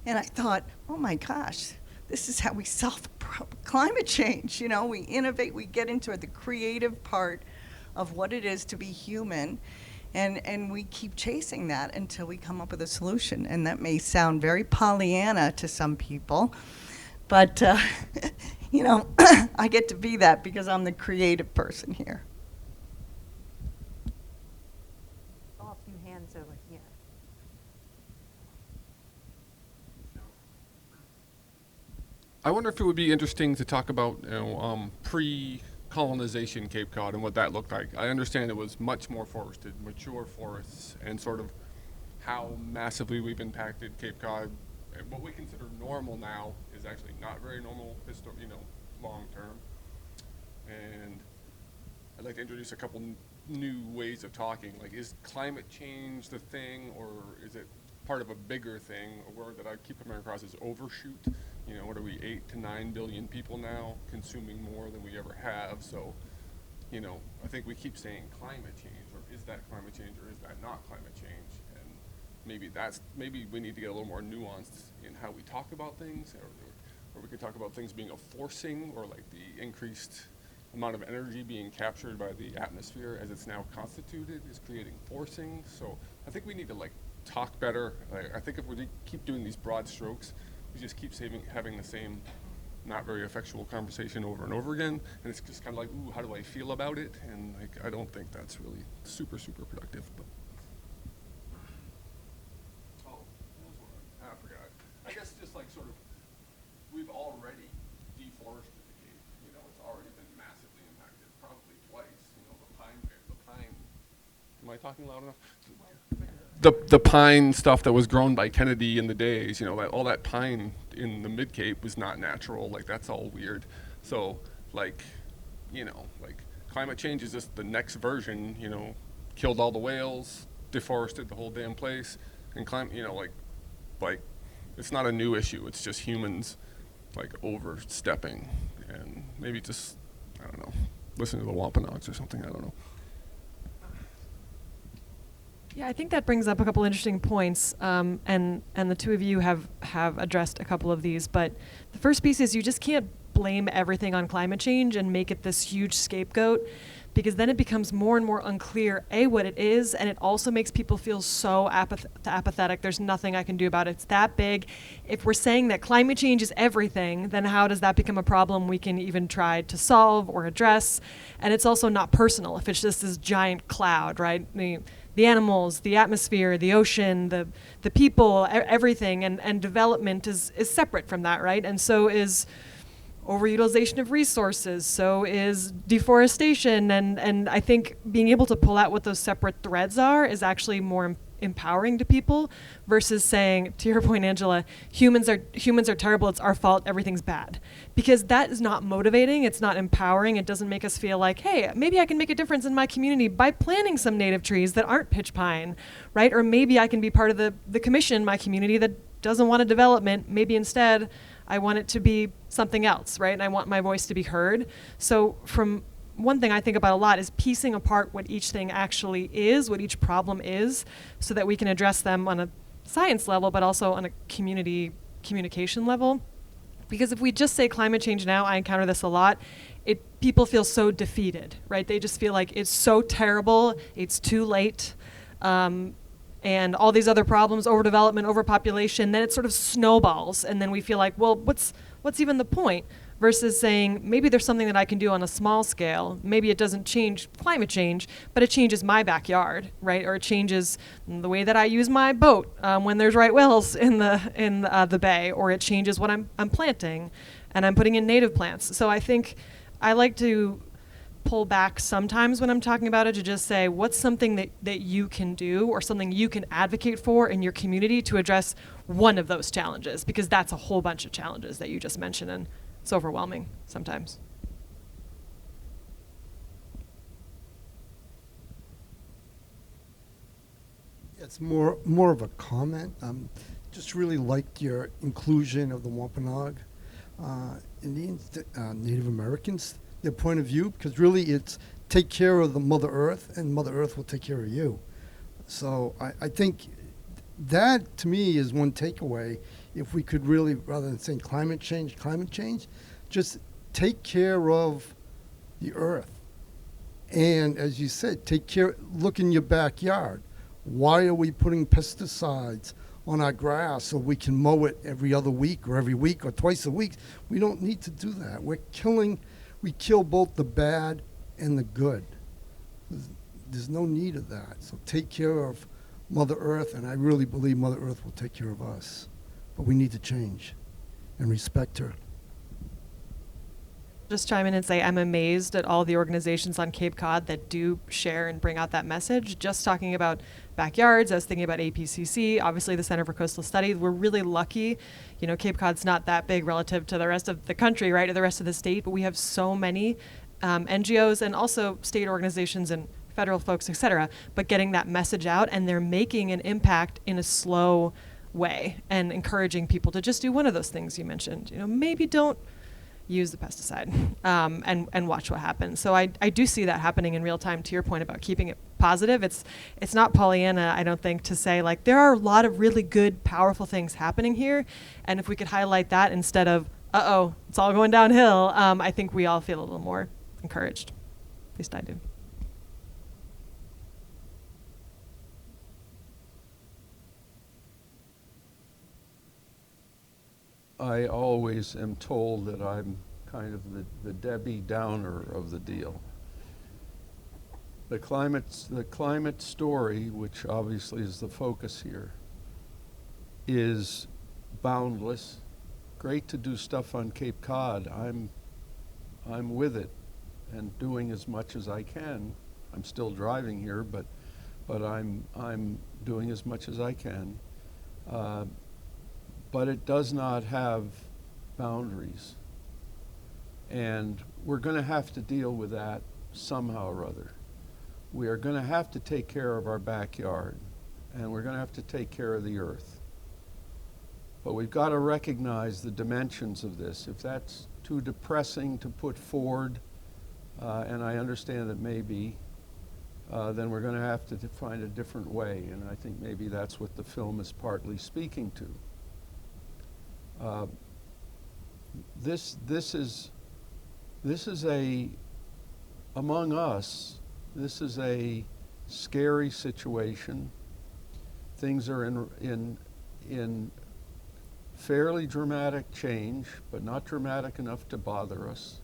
And I thought, oh my gosh, this is how we solve climate change. We innovate. We get into the creative part of what it is to be human. And we keep chasing that until we come up with a solution. And that may sound very Pollyanna to some people, but I get to be that because I'm the creative person here. Oh, a few hands over here. I wonder if it would be interesting to talk about pre-colonization Cape Cod and what that looked like. I understand it was much more forested, mature forests, and sort of how massively we've impacted Cape Cod. And what we consider normal now is actually not very normal, long term. And I'd like to introduce a couple new ways of talking. Like, is climate change the thing, or is it part of a bigger thing? A word that I keep coming across is overshoot. What are we, 8 to 9 billion people now, consuming more than we ever have? So, I think we keep saying climate change, or is that climate change, or is that not climate change? And maybe we need to get a little more nuanced in how we talk about things, or we could talk about things being a forcing, or like the increased amount of energy being captured by the atmosphere as it's now constituted is creating forcing. So I think we need to talk better. I think if we keep doing these broad strokes, we just keep having the same not very effectual conversation over and over again, and it's just kind of like, ooh, how do I feel about it? And I don't think that's really super productive. But I forgot. I guess just sort of, we've already deforested the Cape. It's already been massively impacted, probably twice. The pine. Am I talking loud enough? The pine stuff that was grown by Kennedy in the days, all that pine in the Mid Cape was not natural. That's all weird. So climate change is just the next version. Killed all the whales, deforested the whole damn place, and it's not a new issue. It's just humans overstepping, and maybe just, I don't know, listen to the Wampanoags or something. I don't know. Yeah, I think that brings up a couple interesting points, and the two of you have addressed a couple of these. But the first piece is you just can't blame everything on climate change and make it this huge scapegoat, because then it becomes more and more unclear, A, what it is, and it also makes people feel so apathetic. There's nothing I can do about it. It's that big. If we're saying that climate change is everything, then how does that become a problem we can even try to solve or address? And it's also not personal if it's just this giant cloud, right? The animals, the atmosphere, the ocean, the people, everything, and development is separate from that, right? And so is overutilization of resources, so is deforestation, and I think being able to pull out what those separate threads are is actually more empowering to people versus saying, to your point, Angela, humans are terrible, it's our fault, everything's bad. Because that is not motivating, it's not empowering, it doesn't make us feel like, hey, maybe I can make a difference in my community by planting some native trees that aren't pitch pine, right? Or maybe I can be part of the commission in my community that doesn't want a development, maybe instead I want it to be something else, right? And I want my voice to be heard. So from one thing I think about a lot is piecing apart what each thing actually is, what each problem is, so that we can address them on a science level, but also on a communication level. Because if we just say climate change now, I encounter this a lot, people feel so defeated, right? They just feel like it's so terrible, it's too late, and all these other problems, overdevelopment, overpopulation, then it sort of snowballs, and then we feel like, well, what's even the point? Versus saying, maybe there's something that I can do on a small scale. Maybe it doesn't change climate change, but it changes my backyard, right? Or it changes the way that I use my boat when there's right whales in the bay, or it changes what I'm planting, and I'm putting in native plants. So I think I like to pull back sometimes when I'm talking about it to just say, what's something that you can do or something you can advocate for in your community to address one of those challenges? Because that's a whole bunch of challenges that you just mentioned, and it's overwhelming sometimes. It's more of a comment. Just really liked your inclusion of the Wampanoag Indians, Native Americans, their point of view, because really it's take care of the Mother Earth, and Mother Earth will take care of you. So I think that, to me, is one takeaway. If we could really, rather than saying climate change, just take care of the Earth. And as you said, look in your backyard. Why are we putting pesticides on our grass so we can mow it every other week or every week or twice a week? We don't need to do that. We kill both the bad and the good. There's no need of that. So take care of Mother Earth, and I really believe Mother Earth will take care of us. But we need to change and respect her. Just chime in and say I'm amazed at all the organizations on Cape Cod that do share and bring out that message. Just talking about backyards, I was thinking about APCC, obviously the Center for Coastal Studies. We're really lucky. You know, Cape Cod's not that big relative to the rest of the country, right, or the rest of the state, but we have so many NGOs and also state organizations and federal folks, et cetera, but getting that message out, and they're making an impact in a slow way and encouraging people to just do one of those things you mentioned. You know, maybe don't use the pesticide and watch what happens. So I do see that happening in real time. To your point about keeping it positive, it's not Pollyanna, I don't think, to say like there are a lot of really good, powerful things happening here, and if we could highlight that instead of uh-oh, it's all going downhill, I think we all feel a little more encouraged. At least I do. I always am told that I'm kind of the Debbie Downer of the deal. The climate story, which obviously is the focus here, is boundless. Great to do stuff on Cape Cod. I'm with it and doing as much as I can. I'm still driving here, but I'm doing as much as I can. But it does not have boundaries. And we're going to have to deal with that somehow or other. We are going to have to take care of our backyard, and we're going to have to take care of the earth. But we've got to recognize the dimensions of this. If that's too depressing to put forward, and I understand that maybe, then we're going to have to find a different way, and I think maybe that's what the film is partly speaking to. This is among us, this is a scary situation. Things are in fairly dramatic change, but not dramatic enough to bother us.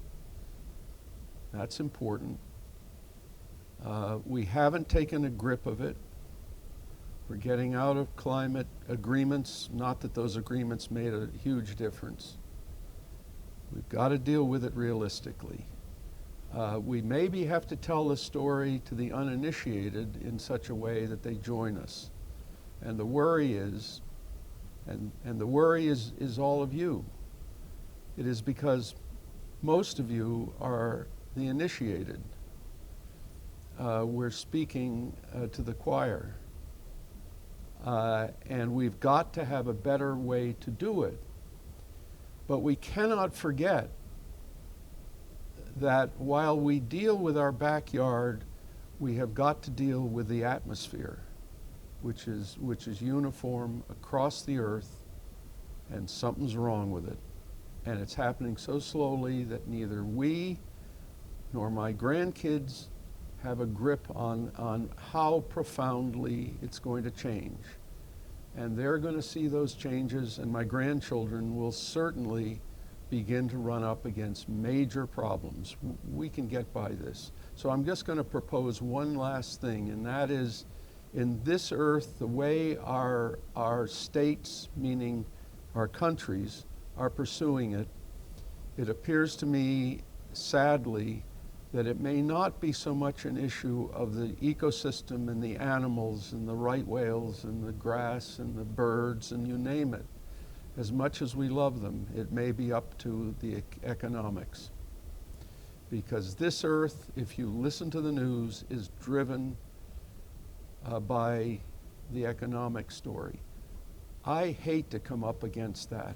That's important. We haven't taken a grip of it. We're getting out of climate agreements, not that those agreements made a huge difference. We've got to deal with it realistically. We maybe have to tell the story to the uninitiated in such a way that they join us. And the worry is, and the worry is all of you. It is because most of you are the initiated. We're speaking to the choir. And we've got to have a better way to do it. But we cannot forget that while we deal with our backyard, we have got to deal with the atmosphere, which is uniform across the earth, and something's wrong with it. And it's happening so slowly that neither we nor my grandkids have a grip on how profoundly it's going to change. And they're going to see those changes, and my grandchildren will certainly begin to run up against major problems. We can get by this. So I'm just going to propose one last thing, and that is, in this earth, the way our states, meaning our countries, are pursuing it, it appears to me, sadly, that it may not be so much an issue of the ecosystem and the animals and the right whales and the grass and the birds and you name it. As much as we love them, it may be up to the economics. Because this earth, if you listen to the news, is driven by the economic story. I hate to come up against that,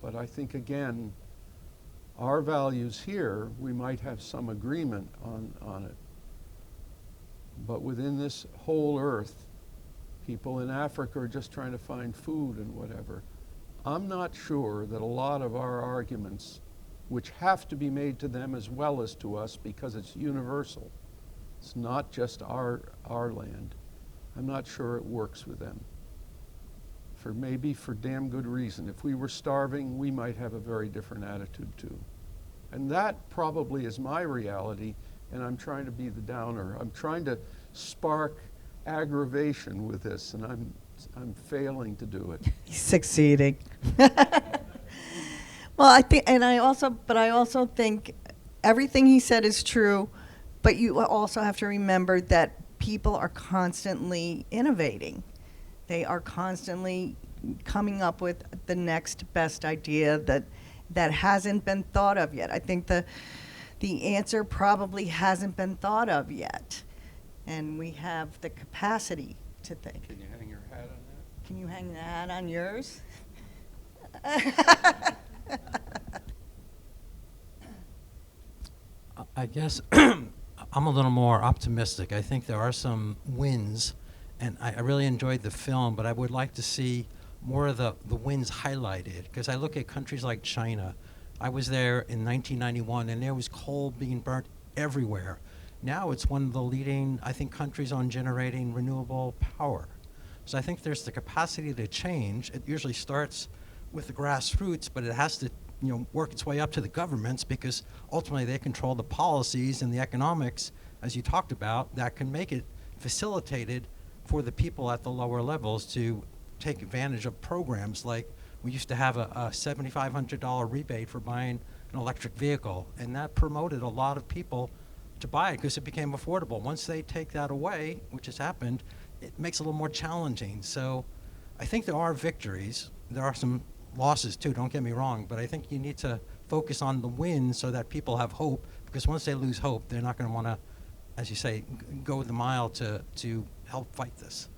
but I think, again, our values here, we might have some agreement on it. But within this whole earth, people in Africa are just trying to find food and whatever. I'm not sure that a lot of our arguments, which have to be made to them as well as to us because it's universal, it's not just our land, I'm not sure it works with them. Maybe for damn good reason. If we were starving, we might have a very different attitude too. And that probably is my reality, and I'm trying to be the downer. I'm trying to spark aggravation with this, and I'm failing to do it. He's succeeding. Well, I also think everything he said is true, but you also have to remember that people are constantly innovating. They are constantly coming up with the next best idea that hasn't been thought of yet. I think the answer probably hasn't been thought of yet, and we have the capacity to think. Can you hang your hat on that? Can you hang the hat on yours? I guess I'm a little more optimistic. I think there are some wins, and I really enjoyed the film, but I would like to see more of the wins highlighted, because I look at countries like China. I was there in 1991, and there was coal being burnt everywhere. Now it's one of the leading, I think, countries on generating renewable power. So I think there's the capacity to change. It usually starts with the grassroots, but it has to work its way up to the governments, because ultimately they control the policies and the economics, as you talked about, that can make it facilitated for the people at the lower levels to take advantage of programs like we used to have a $7,500 rebate for buying an electric vehicle, and that promoted a lot of people to buy it because it became affordable. Once they take that away, which has happened, it makes it a little more challenging. So I think there are victories. There are some losses too, don't get me wrong, but I think you need to focus on the wins so that people have hope, because once they lose hope, they're not going to want to, as you say, go the mile to help fight this.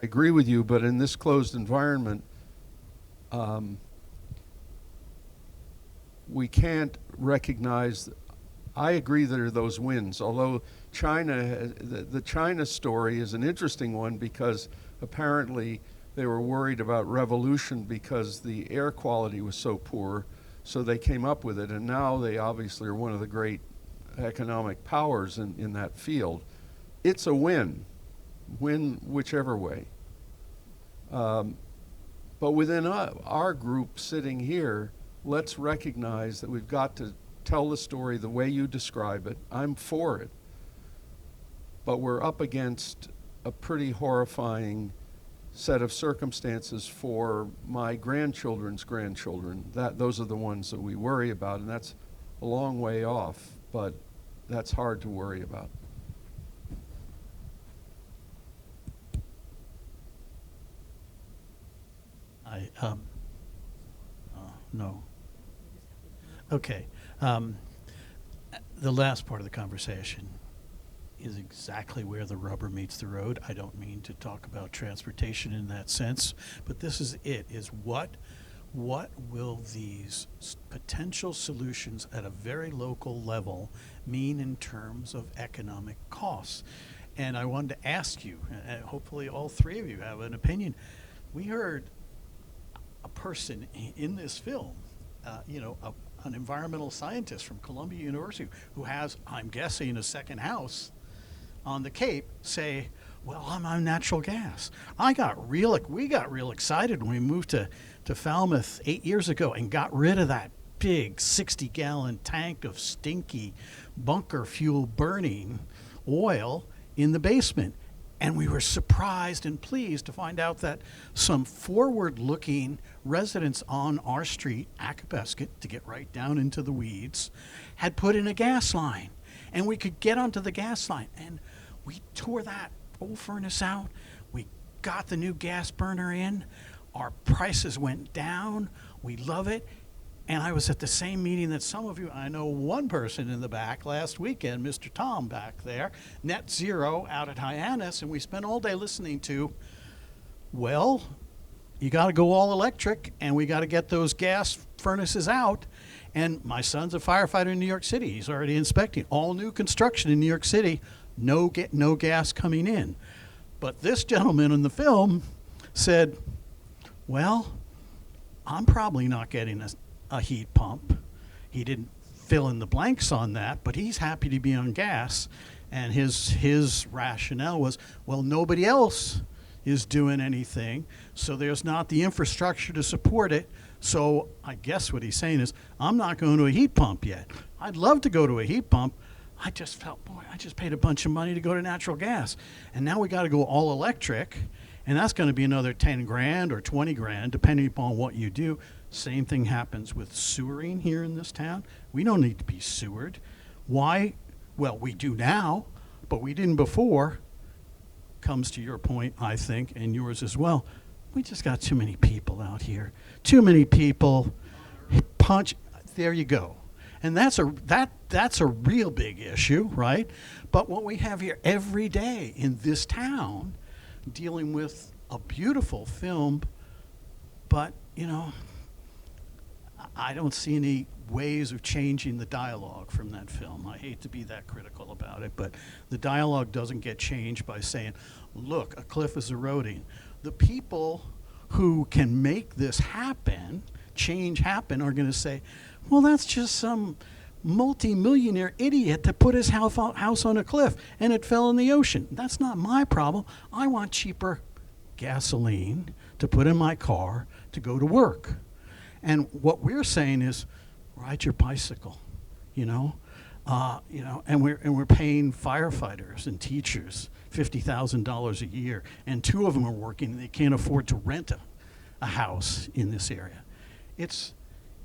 I agree with you, but in this closed environment, we can't recognize. I agree there are those wins, although China, the China story is an interesting one, because apparently they were worried about revolution because the air quality was so poor, so they came up with it, and now they obviously are one of the great economic powers in that field. It's a win whichever way. But within our group sitting here, let's recognize that we've got to tell the story the way you describe it. I'm for it. But we're up against a pretty horrifying set of circumstances for my grandchildren's grandchildren. Those are the ones that we worry about, and that's a long way off, but that's hard to worry about. No. Okay. The last part of the conversation is exactly where the rubber meets the road. I don't mean to talk about transportation in that sense, but this is it, is what will these potential solutions at a very local level mean in terms of economic costs? And I wanted to ask you, and hopefully all three of you have an opinion. We heard a person in this film, an environmental scientist from Columbia University who has, I'm guessing, a second house on the Cape, say, well, I'm on natural gas. We got real excited when we moved to Falmouth 8 years ago and got rid of that big 60-gallon tank of stinky bunker fuel burning oil in the basement. And we were surprised and pleased to find out that some forward-looking residents on our street, Akapesket, to get right down into the weeds, had put in a gas line. And we could get onto the gas line. And we tore that old furnace out. We got the new gas burner in. Our prices went down. We love it. And I was at the same meeting that some of you, I know one person in the back last weekend, Mr. Tom back there, Net Zero out at Hyannis, and we spent all day listening to, well, you got to go all electric, and we got to get those gas furnaces out. And my son's a firefighter in New York City. He's already inspecting all new construction in New York City, no gas coming in. But this gentleman in the film said, well, I'm probably not getting a heat pump. He didn't fill in the blanks on that, but he's happy to be on gas. And his rationale was, well, nobody else is doing anything, so there's not the infrastructure to support it. So I guess what he's saying is, I'm not going to a heat pump yet. I'd love to go to a heat pump. I just felt, boy, I just paid a bunch of money to go to natural gas. And now we got to go all electric, and that's going to be another 10 grand or 20 grand, depending upon what you do. Same thing happens with sewering here in this town. We don't need to be sewered. Why? Well, we do now, but we didn't before. Comes to your point, I think, and yours as well. We just got too many people out here. Too many people punch. There you go. And that's a real big issue, right? But what we have here every day in this town, dealing with a beautiful film, but, you know, I don't see any ways of changing the dialogue from that film. I hate to be that critical about it, but the dialogue doesn't get changed by saying, look, a cliff is eroding. The people who can make this happen, change happen, are going to say, well, that's just some multi-millionaire idiot that put his house on a cliff and it fell in the ocean. That's not my problem. I want cheaper gasoline to put in my car to go to work. And what we're saying is, ride your bicycle, and we're paying firefighters and teachers $50,000 a year, and 2 of them are working and they can't afford to rent a house in this area. It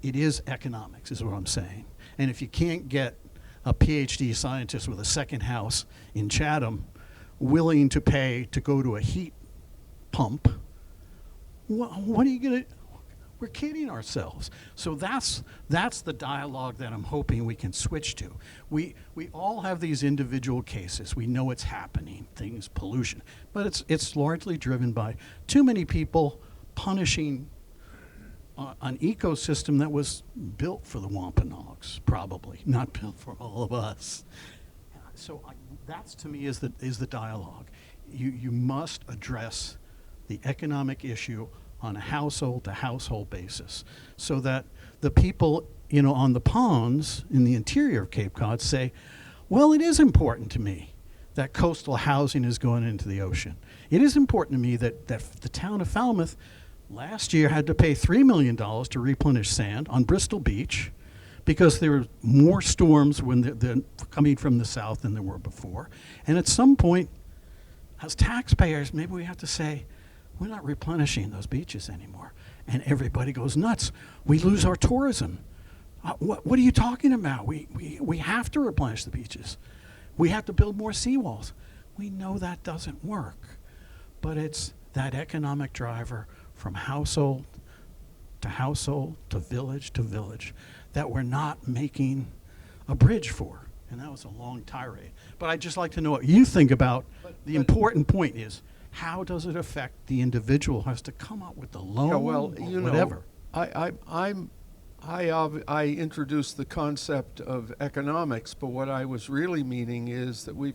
is economics, is what I'm saying. And if you can't get a PhD scientist with a second house in Chatham willing to pay to go to a heat pump, what are you going to? We're kidding ourselves. So that's the dialogue that I'm hoping we can switch to. We all have these individual cases. We know it's happening, things, pollution, but it's largely driven by too many people punishing an ecosystem that was built for the Wampanoags, probably not built for all of us. So that's, to me, is the dialogue. You must address the economic issue on a household-to-household basis, so that the people, on the ponds in the interior of Cape Cod say, well, it is important to me that coastal housing is going into the ocean. It is important to me that the town of Falmouth last year had to pay $3 million to replenish sand on Bristol Beach because there were more storms when they're coming from the south than there were before. And at some point, as taxpayers, maybe we have to say, we're not replenishing those beaches anymore. And everybody goes nuts. We lose our tourism. What are you talking about? We have to replenish the beaches. We have to build more seawalls. We know that doesn't work. But it's that economic driver from household to village that we're not making a bridge for. And that was a long tirade. But I'd just like to know what you think about the important point is, how does it affect the individual who has to come up with the loan or whatever? I introduced the concept of economics, but what I was really meaning is that we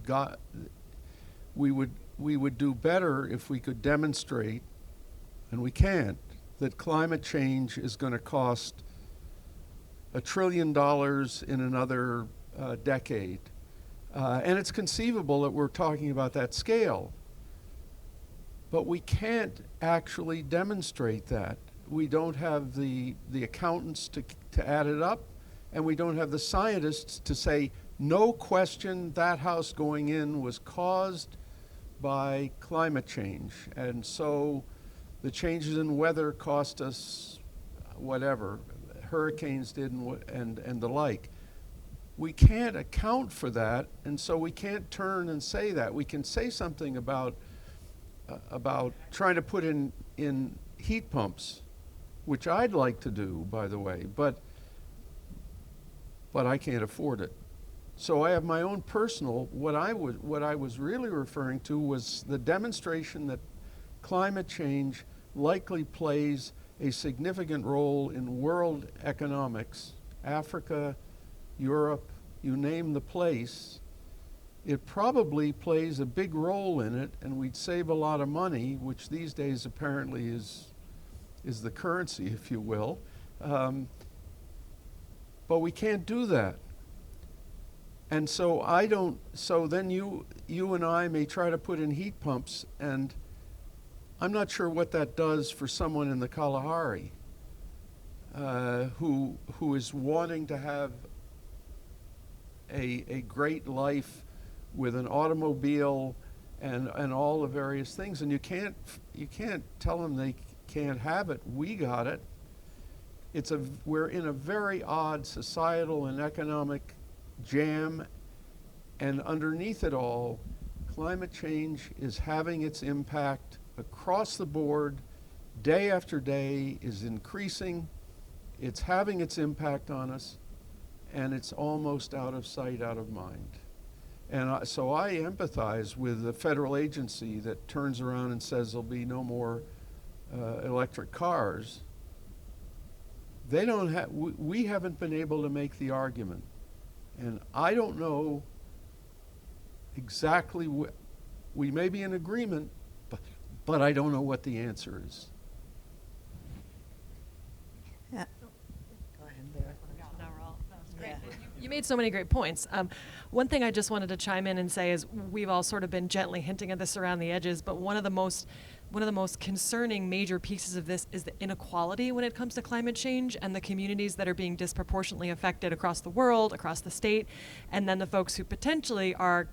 would do better if we could demonstrate, and we can't, that climate change is going to cost $1 trillion in another decade. And it's conceivable that we're talking about that scale. But we can't actually demonstrate that. We don't have the accountants to add it up, and we don't have the scientists to say, no question, that house going in was caused by climate change. And so the changes in weather cost us whatever, hurricanes did and the like. We can't account for that, and so we can't turn and say that. We can say something about about trying to put in heat pumps, which I'd like to do, by the way, but I can't afford it. So I have my own personal, what I was really referring to was the demonstration that climate change likely plays a significant role in world economics, Africa, Europe, you name the place. It probably plays a big role in it, and we'd save a lot of money, which these days apparently is the currency, if you will. But we can't do that. And so so then you and I may try to put in heat pumps, and I'm not sure what that does for someone in the Kalahari who is wanting to have a great life with an automobile and all the various things. And you can't tell them they can't have it. We got it. We're in a very odd societal and economic jam, and underneath it all, climate change is having its impact across the board, day after day, is increasing. It's having its impact on us, and it's almost out of sight, out of mind. And so I empathize with the federal agency that turns around and says there'll be no more electric cars. They don't have, we haven't been able to make the argument. And I don't know exactly we may be in agreement, but I don't know what the answer is. Yeah. You made so many great points. One thing I just wanted to chime in and say is we've all sort of been gently hinting at this around the edges, but one of the most concerning major pieces of this is the inequality when it comes to climate change and the communities that are being disproportionately affected across the world, across the state, and then the folks who potentially are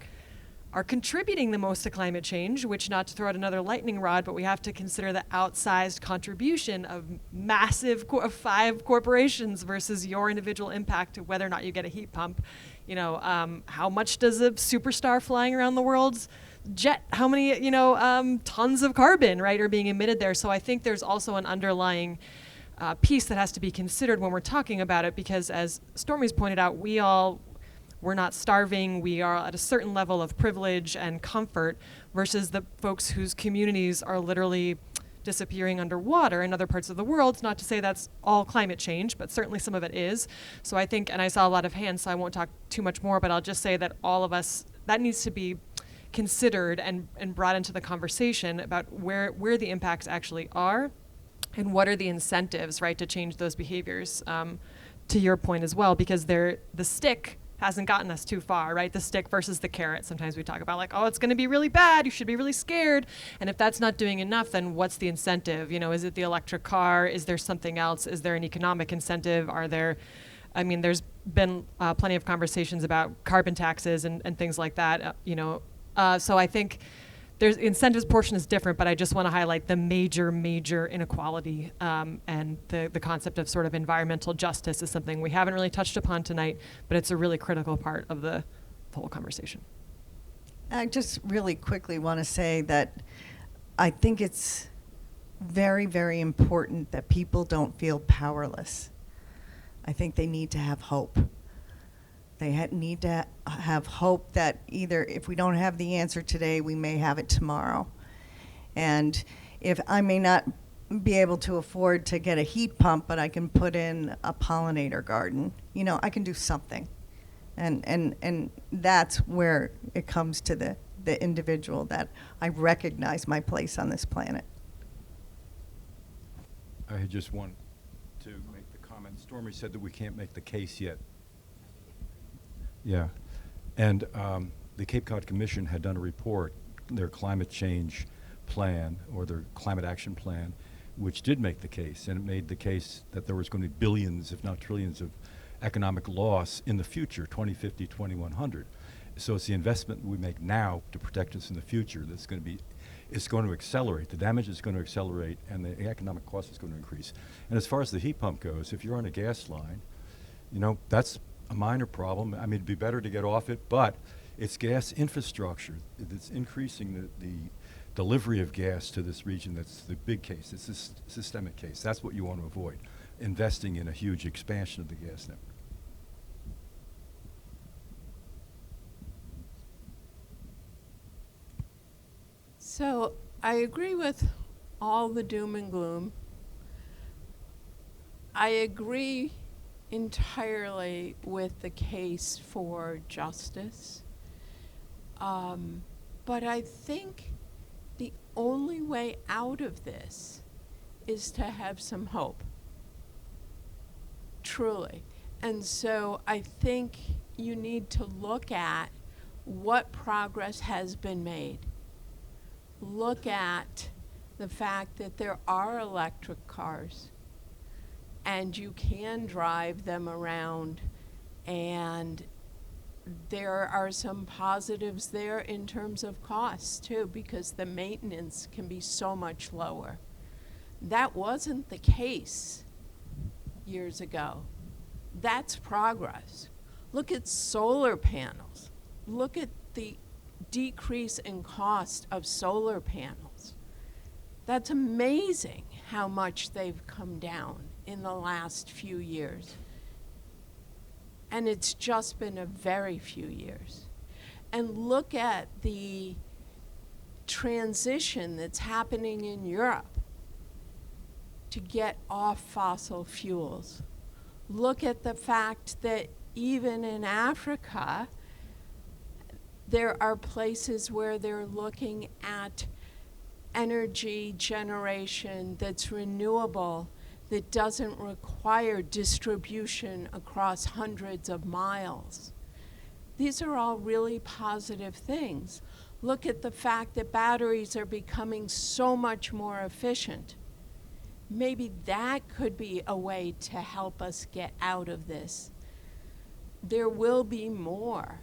contributing the most to climate change, which, not to throw out another lightning rod, but we have to consider the outsized contribution of massive 5 corporations versus your individual impact to whether or not you get a heat pump. You know, how much does a superstar flying around the world's jet, how many, tons of carbon, right, are being emitted there? So I think there's also an underlying piece that has to be considered when we're talking about it, because as Stormy's pointed out, we're not starving, we are at a certain level of privilege and comfort versus the folks whose communities are literally disappearing underwater in other parts of the world. It's not to say that's all climate change, but certainly some of it is. So I think, and I saw a lot of hands, so I won't talk too much more, but I'll just say that all of us, that needs to be considered and brought into the conversation about where the impacts actually are and what are the incentives, right, to change those behaviors, to your point as well, because the stick hasn't gotten us too far, right? The stick versus the carrot. Sometimes we talk about like, oh, it's going to be really bad, you should be really scared. And if that's not doing enough, then what's the incentive? You know, is it the electric car? Is there something else? Is there an economic incentive? There's been plenty of conversations about carbon taxes and things like that, so I think there's incentives portion is different, but I just want to highlight the major inequality, and the concept of sort of environmental justice is something we haven't really touched upon tonight, but it's a really critical part of the whole conversation. I just really quickly want to say that I think it's very, very important that people don't feel powerless. I think they need to have hope. They need to have hope that either if we don't have the answer today, we may have it tomorrow. And if I may not be able to afford to get a heat pump, but I can put in a pollinator garden, I can do something. And that's where it comes to the individual, that I recognize my place on this planet. I just want to make the comment. Stormy said that we can't make the case yet. Yeah, and the Cape Cod Commission had done a report, their climate change plan, or their climate action plan, which did make the case, and it made the case that there was going to be billions, if not trillions, of economic loss in the future, 2050, 2100. So it's the investment we make now to protect us in the future that's going to be, it's going to accelerate. The damage is going to accelerate, and the economic cost is going to increase. And as far as the heat pump goes, if you're on a gas line, that's a minor problem. I mean, it'd be better to get off it, but it's gas infrastructure that's increasing the delivery of gas to this region that's the big case. It's this systemic case. That's what you want to avoid, investing in a huge expansion of the gas network. So I agree with all the doom and gloom. I agree entirely with the case for justice. But I think the only way out of this is to have some hope. Truly. And so I think you need to look at what progress has been made. Look at the fact that there are electric cars and you can drive them around, and there are some positives there in terms of costs too, because the maintenance can be so much lower. That wasn't the case years ago. That's progress. Look at solar panels. Look at the decrease in cost of solar panels. That's amazing how much they've come down in the last few years. And it's just been a very few years. And look at the transition that's happening in Europe to get off fossil fuels. Look at the fact that even in Africa, there are places where they're looking at energy generation that's renewable, that doesn't require distribution across hundreds of miles. These are all really positive things. Look at the fact that batteries are becoming so much more efficient. Maybe that could be a way to help us get out of this. There will be more.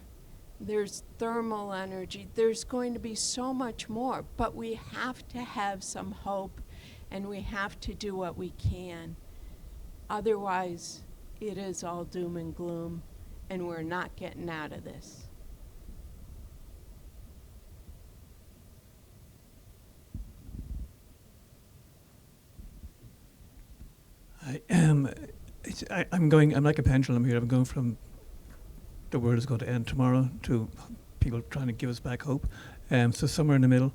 There's thermal energy. There's going to be so much more, but we have to have some hope, and we have to do what we can. Otherwise, it is all doom and gloom, and we're not getting out of this. I'm like a pendulum here. I'm going from the world is going to end tomorrow to people trying to give us back hope. So somewhere in the middle.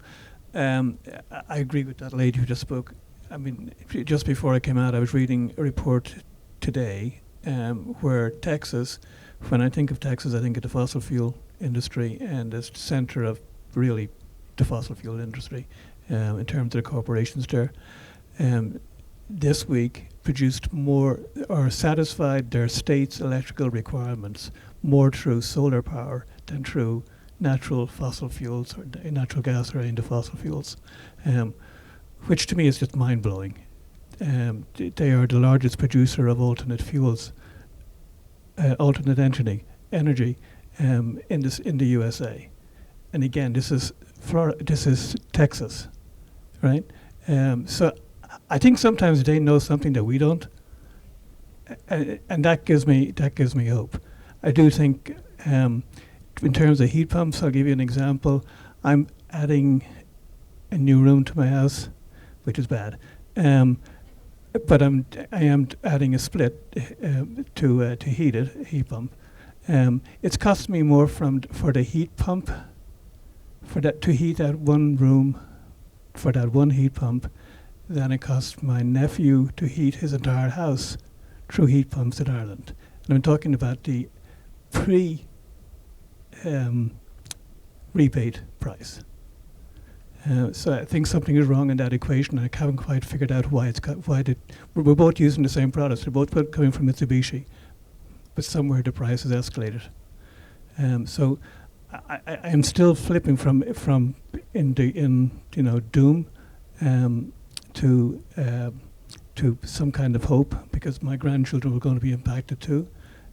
I agree with that lady who just spoke. I mean, just before I came out, I was reading a report today where Texas, when I think of Texas, I think of the fossil fuel industry and the center of really the fossil fuel industry in terms of the corporations there. This week produced more or satisfied their state's electrical requirements more through solar power than through natural fossil fuels or natural gas or any of the fossil fuels, which to me is just mind-blowing. They are the largest producer of alternate fuels, alternate energy in the USA. And again, this is Texas, right? So I think sometimes they know something that we don't, and that gives me hope. I do think, in terms of heat pumps, I'll give you an example. I'm adding a new room to my house, which is bad, but I am adding a split to heat it, heat pump. It's cost me more for the heat pump, to heat that one room, for that one heat pump, than it cost my nephew to heat his entire house through heat pumps in Ireland. And I'm talking about the rebate price. So I think something is wrong in that equation. I haven't quite figured out why we're both using the same products. They're both coming from Mitsubishi, but somewhere the price has escalated. So I am still flipping from doom to some kind of hope, because my grandchildren are going to be impacted too.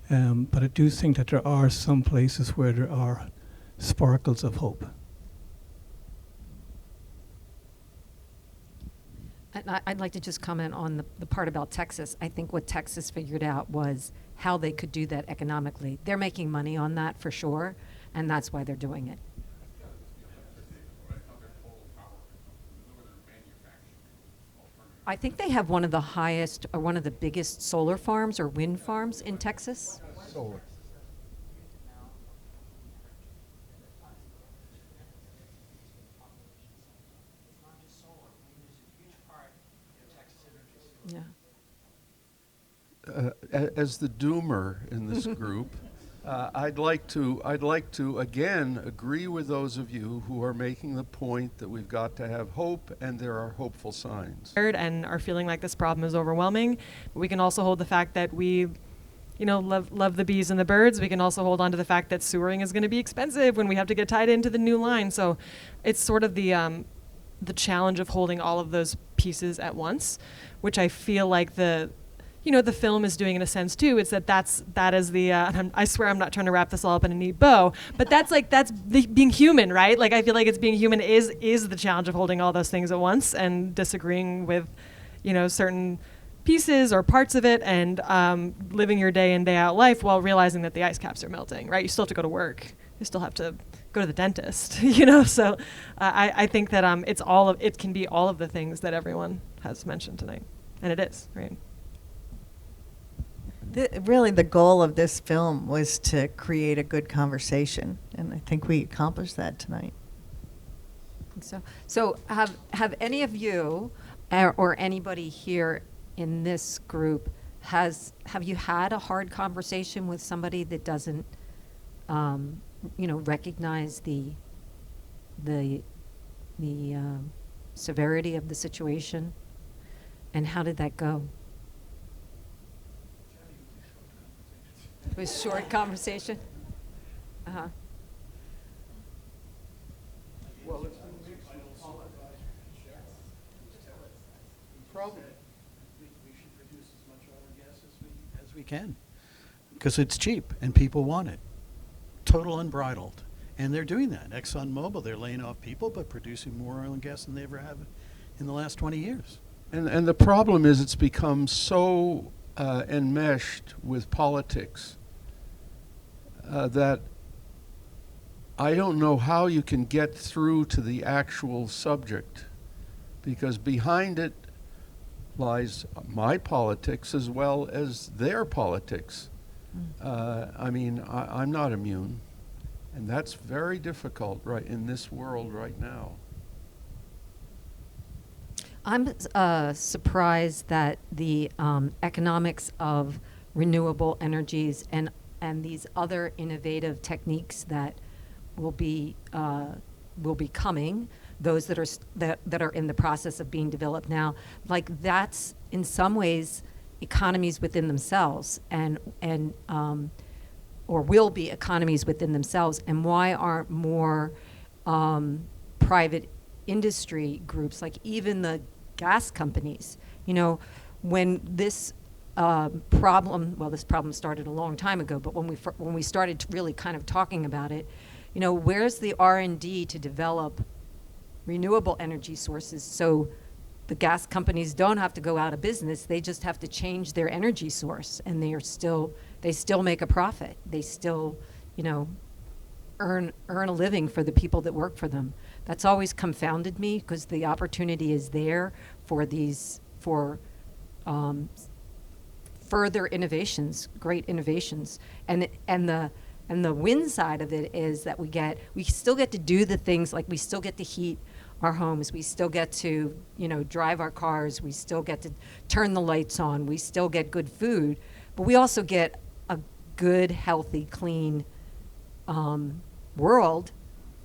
But I do think that there are some places where there are sparkles of hope. And I'd like to just comment on the part about Texas. I think what Texas figured out was how they could do that economically. They're making money on that for sure, and that's why they're doing it. I think they have one of the highest or one of the biggest solar farms or wind farms in Texas. Solar. Yeah. As the doomer in this group, I'd like to again agree with those of you who are making the point that we've got to have hope, and there are hopeful signs. And are feeling like this problem is overwhelming. But we can also hold the fact that we, love the bees and the birds. We can also hold on to the fact that sewering is going to be expensive when we have to get tied into the new line. So it's sort of the challenge of holding all of those pieces at once, which I feel like the film is doing in a sense too. It's that is the, and I swear I'm not trying to wrap this all up in a neat bow, but that's being human, right? Like I feel like it's being human is the challenge of holding all those things at once and disagreeing with, certain pieces or parts of it, and living your day in, day out life while realizing that the ice caps are melting, right? You still have to go to work. You still have to go to the dentist, So I think that it can be all of the things that everyone has mentioned tonight, and it is, right? Really, the goal of this film was to create a good conversation, and I think we accomplished that tonight. So have any of you or anybody here in this group have you had a hard conversation with somebody that doesn't recognize the severity of the situation, and how did that go? It was short conversation. Uh-huh. Well, it's problem. We should produce as much oil and gas as we can, because it's cheap and people want it. Total unbridled, and they're doing that. ExxonMobil, they're laying off people but producing more oil and gas than they ever have in the last 20 years. And the problem is it's become so enmeshed with politics that I don't know how you can get through to the actual subject, because behind it lies my politics as well as their politics. I'm not immune, and that's very difficult right in this world right now. I'm surprised that the economics of renewable energies and these other innovative techniques that will be coming, those that are in the process of being developed now, like that's in some ways economies within themselves, and or will be economies within themselves. And why aren't more private industry groups, like even the gas companies, when this this problem started a long time ago, but when we started really kind of talking about it, where's the R&D to develop renewable energy sources so the gas companies don't have to go out of business? They just have to change their energy source, and they still make a profit. They still, earn a living for the people that work for them. That's always confounded me, because the opportunity is there for further innovations, great innovations, and the win side of it is that we still get to do the things, like we still get to heat our homes, we still get to drive our cars, we still get to turn the lights on, we still get good food, but we also get a good, healthy, clean world.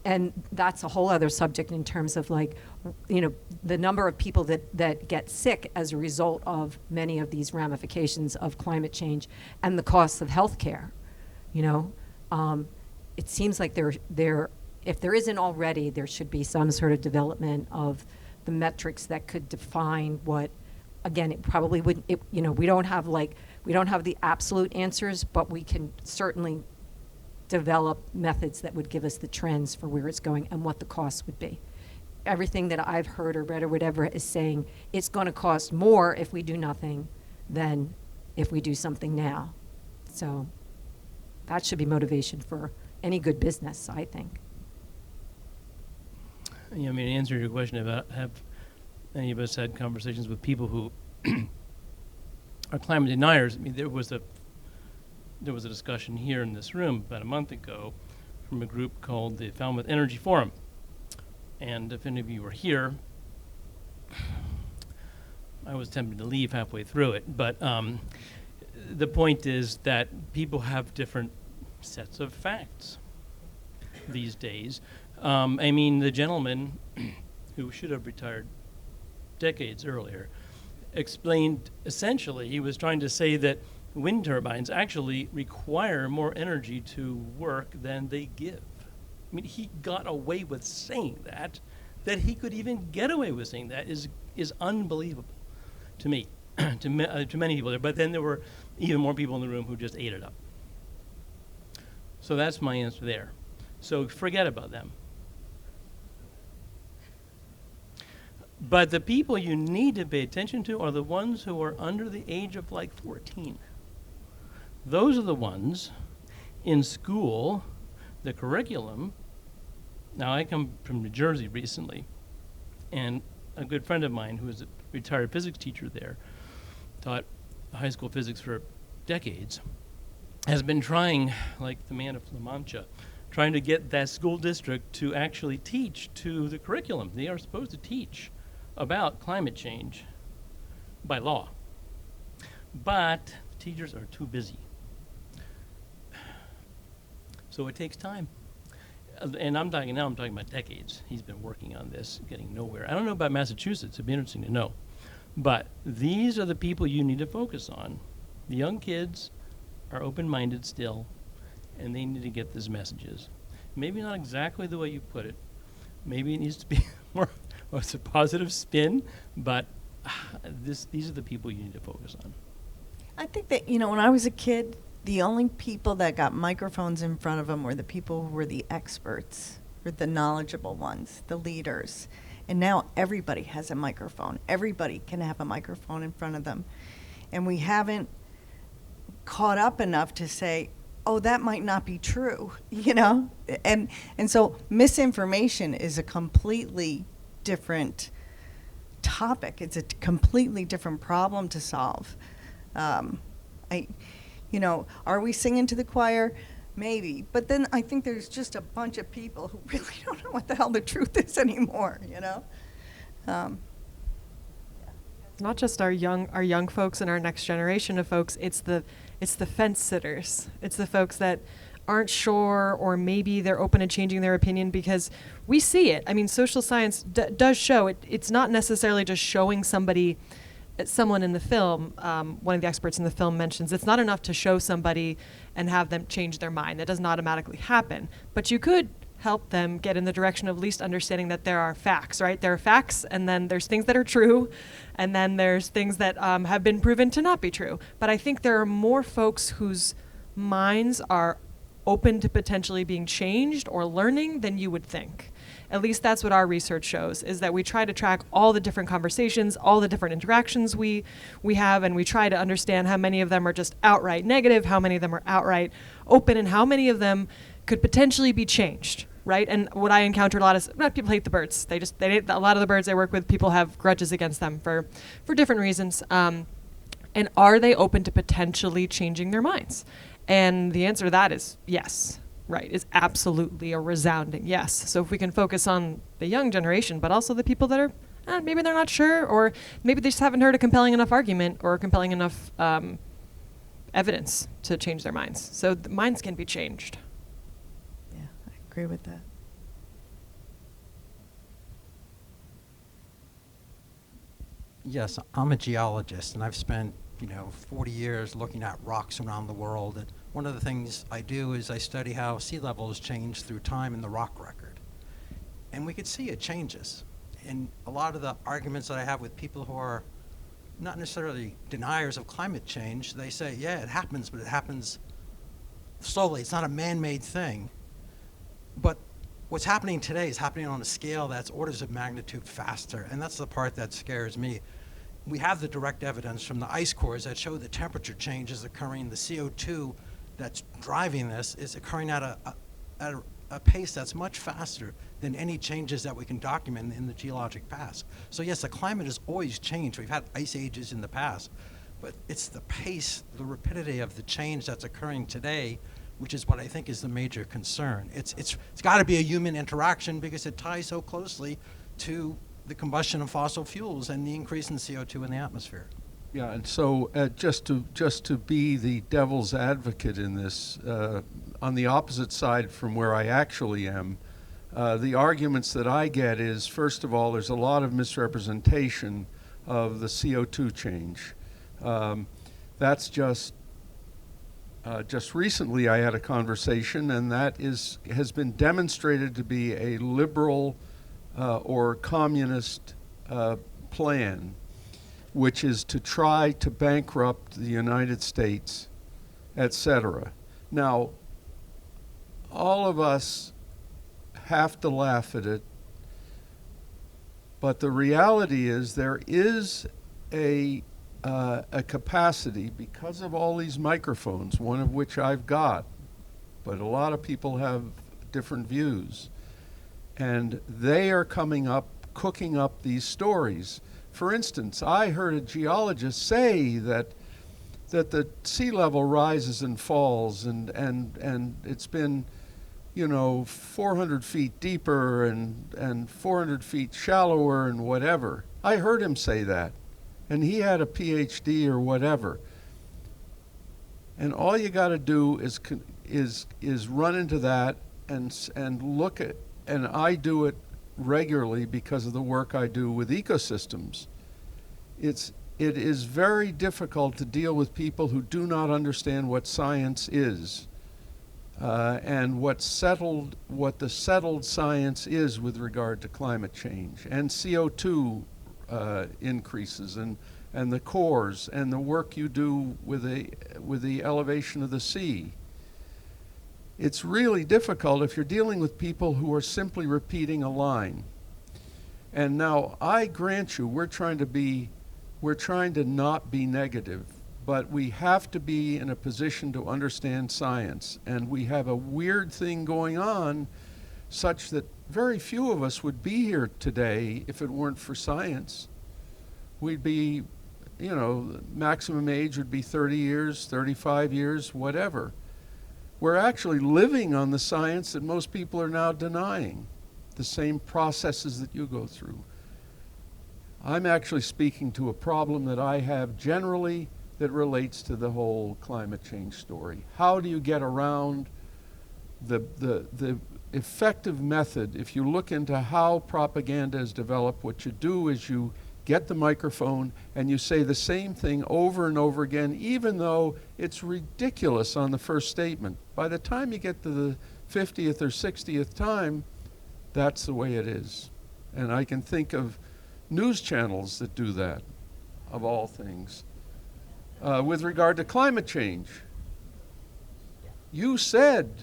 And that's a whole other subject in terms of the number of people that get sick as a result of many of these ramifications of climate change and the costs of healthcare. It seems like if there isn't already, there should be some sort of development of the metrics that could define what. Again, it probably wouldn't. We don't have the absolute answers, but we can certainly develop methods that would give us the trends for where it's going and what the costs would be. Everything that I've heard or read or whatever is saying it's going to cost more if we do nothing than if we do something now. So that should be motivation for any good business, I think. To answer your question about any of us had conversations with people who are climate deniers. I mean, there was a discussion here in this room about a month ago from a group called the Falmouth Energy Forum. And if any of you were here, I was tempted to leave halfway through it. But the point is that people have different sets of facts these days. I mean, the gentleman who should have retired decades earlier explained, essentially, he was trying to say that wind turbines actually require more energy to work than they give. I mean, he got away with saying that he could even get away with saying that is unbelievable to me, to many people there. But then there were even more people in the room who just ate it up. So that's my answer there. So forget about them. But the people you need to pay attention to are the ones who are under the age of like 14. Those are the ones in school, the curriculum. Now, I come from New Jersey recently, and a good friend of mine who is a retired physics teacher there, taught high school physics for decades, has been trying, like the man of La Mancha, trying to get that school district to actually teach to the curriculum. They are supposed to teach about climate change by law. But teachers are too busy. So it takes time. And I'm talking about decades. He's been working on this, getting nowhere. I don't know about Massachusetts. It'd be interesting to know. But these are the people you need to focus on. The young kids are open-minded still, and they need to get these messages. Maybe not exactly the way you put it. Maybe it needs to be more, it's a positive spin, but these are the people you need to focus on. I think that, when I was a kid, the only people that got microphones in front of them were the people who were the experts, were the knowledgeable ones, the leaders. And now everybody has a microphone. Everybody can have a microphone in front of them. And we haven't caught up enough to say, oh, that might not be true, And so misinformation is a completely different topic. It's a completely different problem to solve. Are we singing to the choir? Maybe. But then I think there's just a bunch of people who really don't know what the hell the truth is anymore, It's not just our young folks and our next generation of folks. It's the fence sitters. It's the folks that aren't sure, or maybe they're open to changing their opinion because we see it. I mean, social science does show it. It's not necessarily just showing someone in the film. One of the experts in the film mentions it's not enough to show somebody and have them change their mind. That doesn't automatically happen. But you could help them get in the direction of at least understanding that there are facts, right? There are facts, and then there's things that are true, and then there's things that have been proven to not be true. But I think there are more folks whose minds are open to potentially being changed or learning than you would think. At least that's what our research shows, is that we try to track all the different conversations, all the different interactions we have, and we try to understand how many of them are just outright negative, how many of them are outright open, and how many of them could potentially be changed, right? And what I encountered a lot is people hate the birds. A lot of the birds I work with, people have grudges against them for different reasons. And are they open to potentially changing their minds? And the answer to that is yes, right, is absolutely a resounding yes. So if we can focus on the young generation, but also the people that are, maybe they're not sure, or maybe they just haven't heard a compelling enough argument or compelling enough evidence to change their minds. So the minds can be changed. Yeah, I agree with that. Yes, I'm a geologist, and I've spent 40 years looking at rocks around the world. And one of the things I do is I study how sea levels change through time in the rock record. And we could see it changes. And a lot of the arguments that I have with people who are not necessarily deniers of climate change, they say, yeah, it happens, but it happens slowly. It's not a man-made thing. But what's happening today is happening on a scale that's orders of magnitude faster. And that's the part that scares me. We have the direct evidence from the ice cores that show the temperature change is occurring. The CO2 that's driving this is occurring at a pace that's much faster than any changes that we can document in the geologic past. So yes, the climate has always changed. We've had ice ages in the past, but it's the pace, the rapidity of the change that's occurring today, which is what I think is the major concern. It's got to be a human interaction because it ties so closely to the combustion of fossil fuels and the increase in CO2 in the atmosphere. Yeah, and so just to be the devil's advocate in this, on the opposite side from where I actually am, the arguments that I get is, first of all, there's a lot of misrepresentation of the CO2 change. That's just recently I had a conversation, and that has been demonstrated to be a liberal or communist plan, which is to try to bankrupt the United States, etc. Now, all of us have to laugh at it, but the reality is there is a capacity, because of all these microphones, one of which I've got, but a lot of people have different views, and they are coming up, cooking up these stories. For instance, I heard a geologist say that the sea level rises and falls, and it's been, 400 feet deeper and 400 feet shallower and whatever. I heard him say that, and he had a PhD or whatever. And all you got to do is run into that and look at, and I do it regularly because of the work I do with ecosystems. It is very difficult to deal with people who do not understand what science is, and what the settled science is with regard to climate change and CO2 increases and the cores and the work you do with the elevation of the sea. It's really difficult if you're dealing with people who are simply repeating a line. And now, I grant you, we're trying to not be negative, but we have to be in a position to understand science. And we have a weird thing going on such that very few of us would be here today if it weren't for science. We'd be, maximum age would be 30 years, 35 years, whatever. We're actually living on the science that most people are now denying, the same processes that you go through. I'm actually speaking to a problem that I have generally that relates to the whole climate change story. How do you get around the effective method? If you look into how propaganda is developed, what you do is you get the microphone and you say the same thing over and over again, even though it's ridiculous on the first statement. By the time you get to the 50th or 60th time, that's the way it is. And I can think of news channels that do that, of all things. With regard to climate change, you said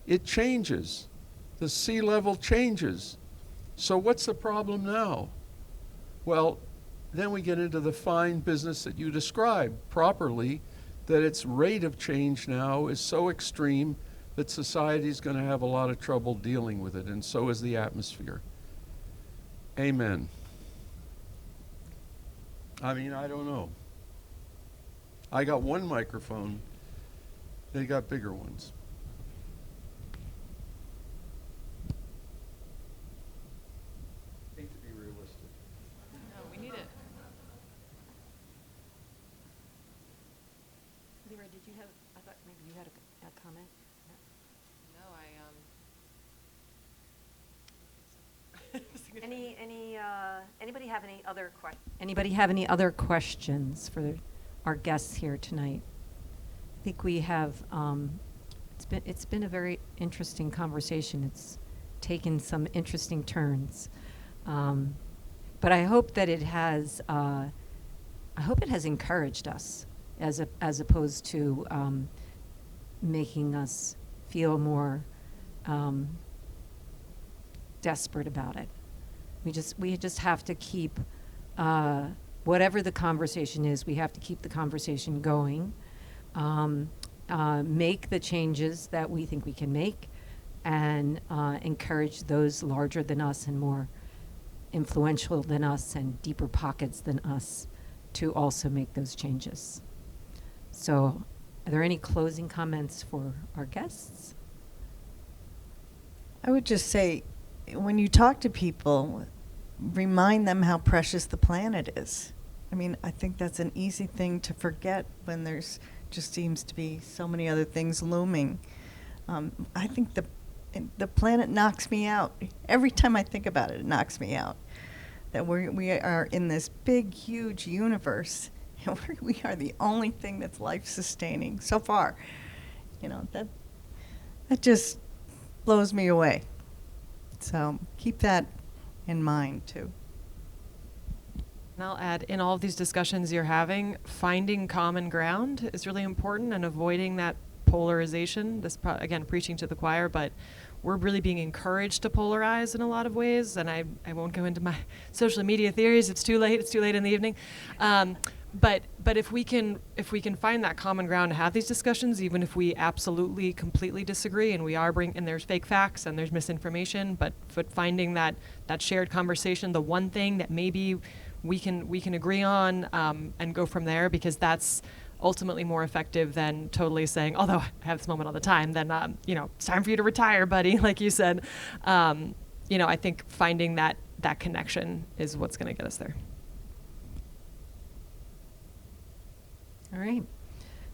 it changes. The sea level changes. So what's the problem now? Well, then we get into the fine business that you described properly, that its rate of change now is so extreme that society is going to have a lot of trouble dealing with it, and so is the atmosphere. Amen. I mean, I don't know. I got one microphone. They got bigger ones. Hate to be realistic. No, we need it. Leora, did you have, I thought maybe you had a comment? No, Anybody have any other questions? Anybody have any other questions for our guests here tonight? I think we have, it's been a very interesting conversation. It's taken some interesting turns. But I hope that it has, encouraged us as opposed to making us feel more desperate about it. We just have to keep, whatever the conversation is, we have to keep the conversation going, make the changes that we think we can make, and encourage those larger than us and more influential than us and deeper pockets than us to also make those changes. So, are there any closing comments for our guests? I would just say, when you talk to people, remind them how precious the planet is. I mean, I think that's an easy thing to forget when there's just seems to be so many other things looming. I think the planet knocks me out. Every time I think about it, it knocks me out. That we are in this big, huge universe, and we are the only thing that's life-sustaining so far. You know, that just blows me away. So keep that in mind, too. And I'll add, in all of these discussions you're having, finding common ground is really important and avoiding that polarization. This, again, preaching to the choir, but we're really being encouraged to polarize in a lot of ways. And I won't go into my social media theories. It's too late. It's too late in the evening. But if we can find that common ground to have these discussions, even if we absolutely completely disagree, and and there's fake facts and there's misinformation, but finding that shared conversation, the one thing that maybe we can agree on, and go from there, because that's ultimately more effective than totally saying, although I have this moment all the time, then it's time for you to retire, buddy, like you said. I think finding that connection is what's going to get us there. All right.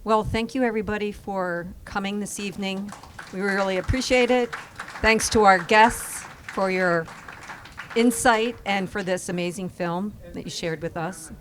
Well, thank you, everybody, for coming this evening. We really appreciate it. Thanks to our guests for your insight and for this amazing film that you shared with us.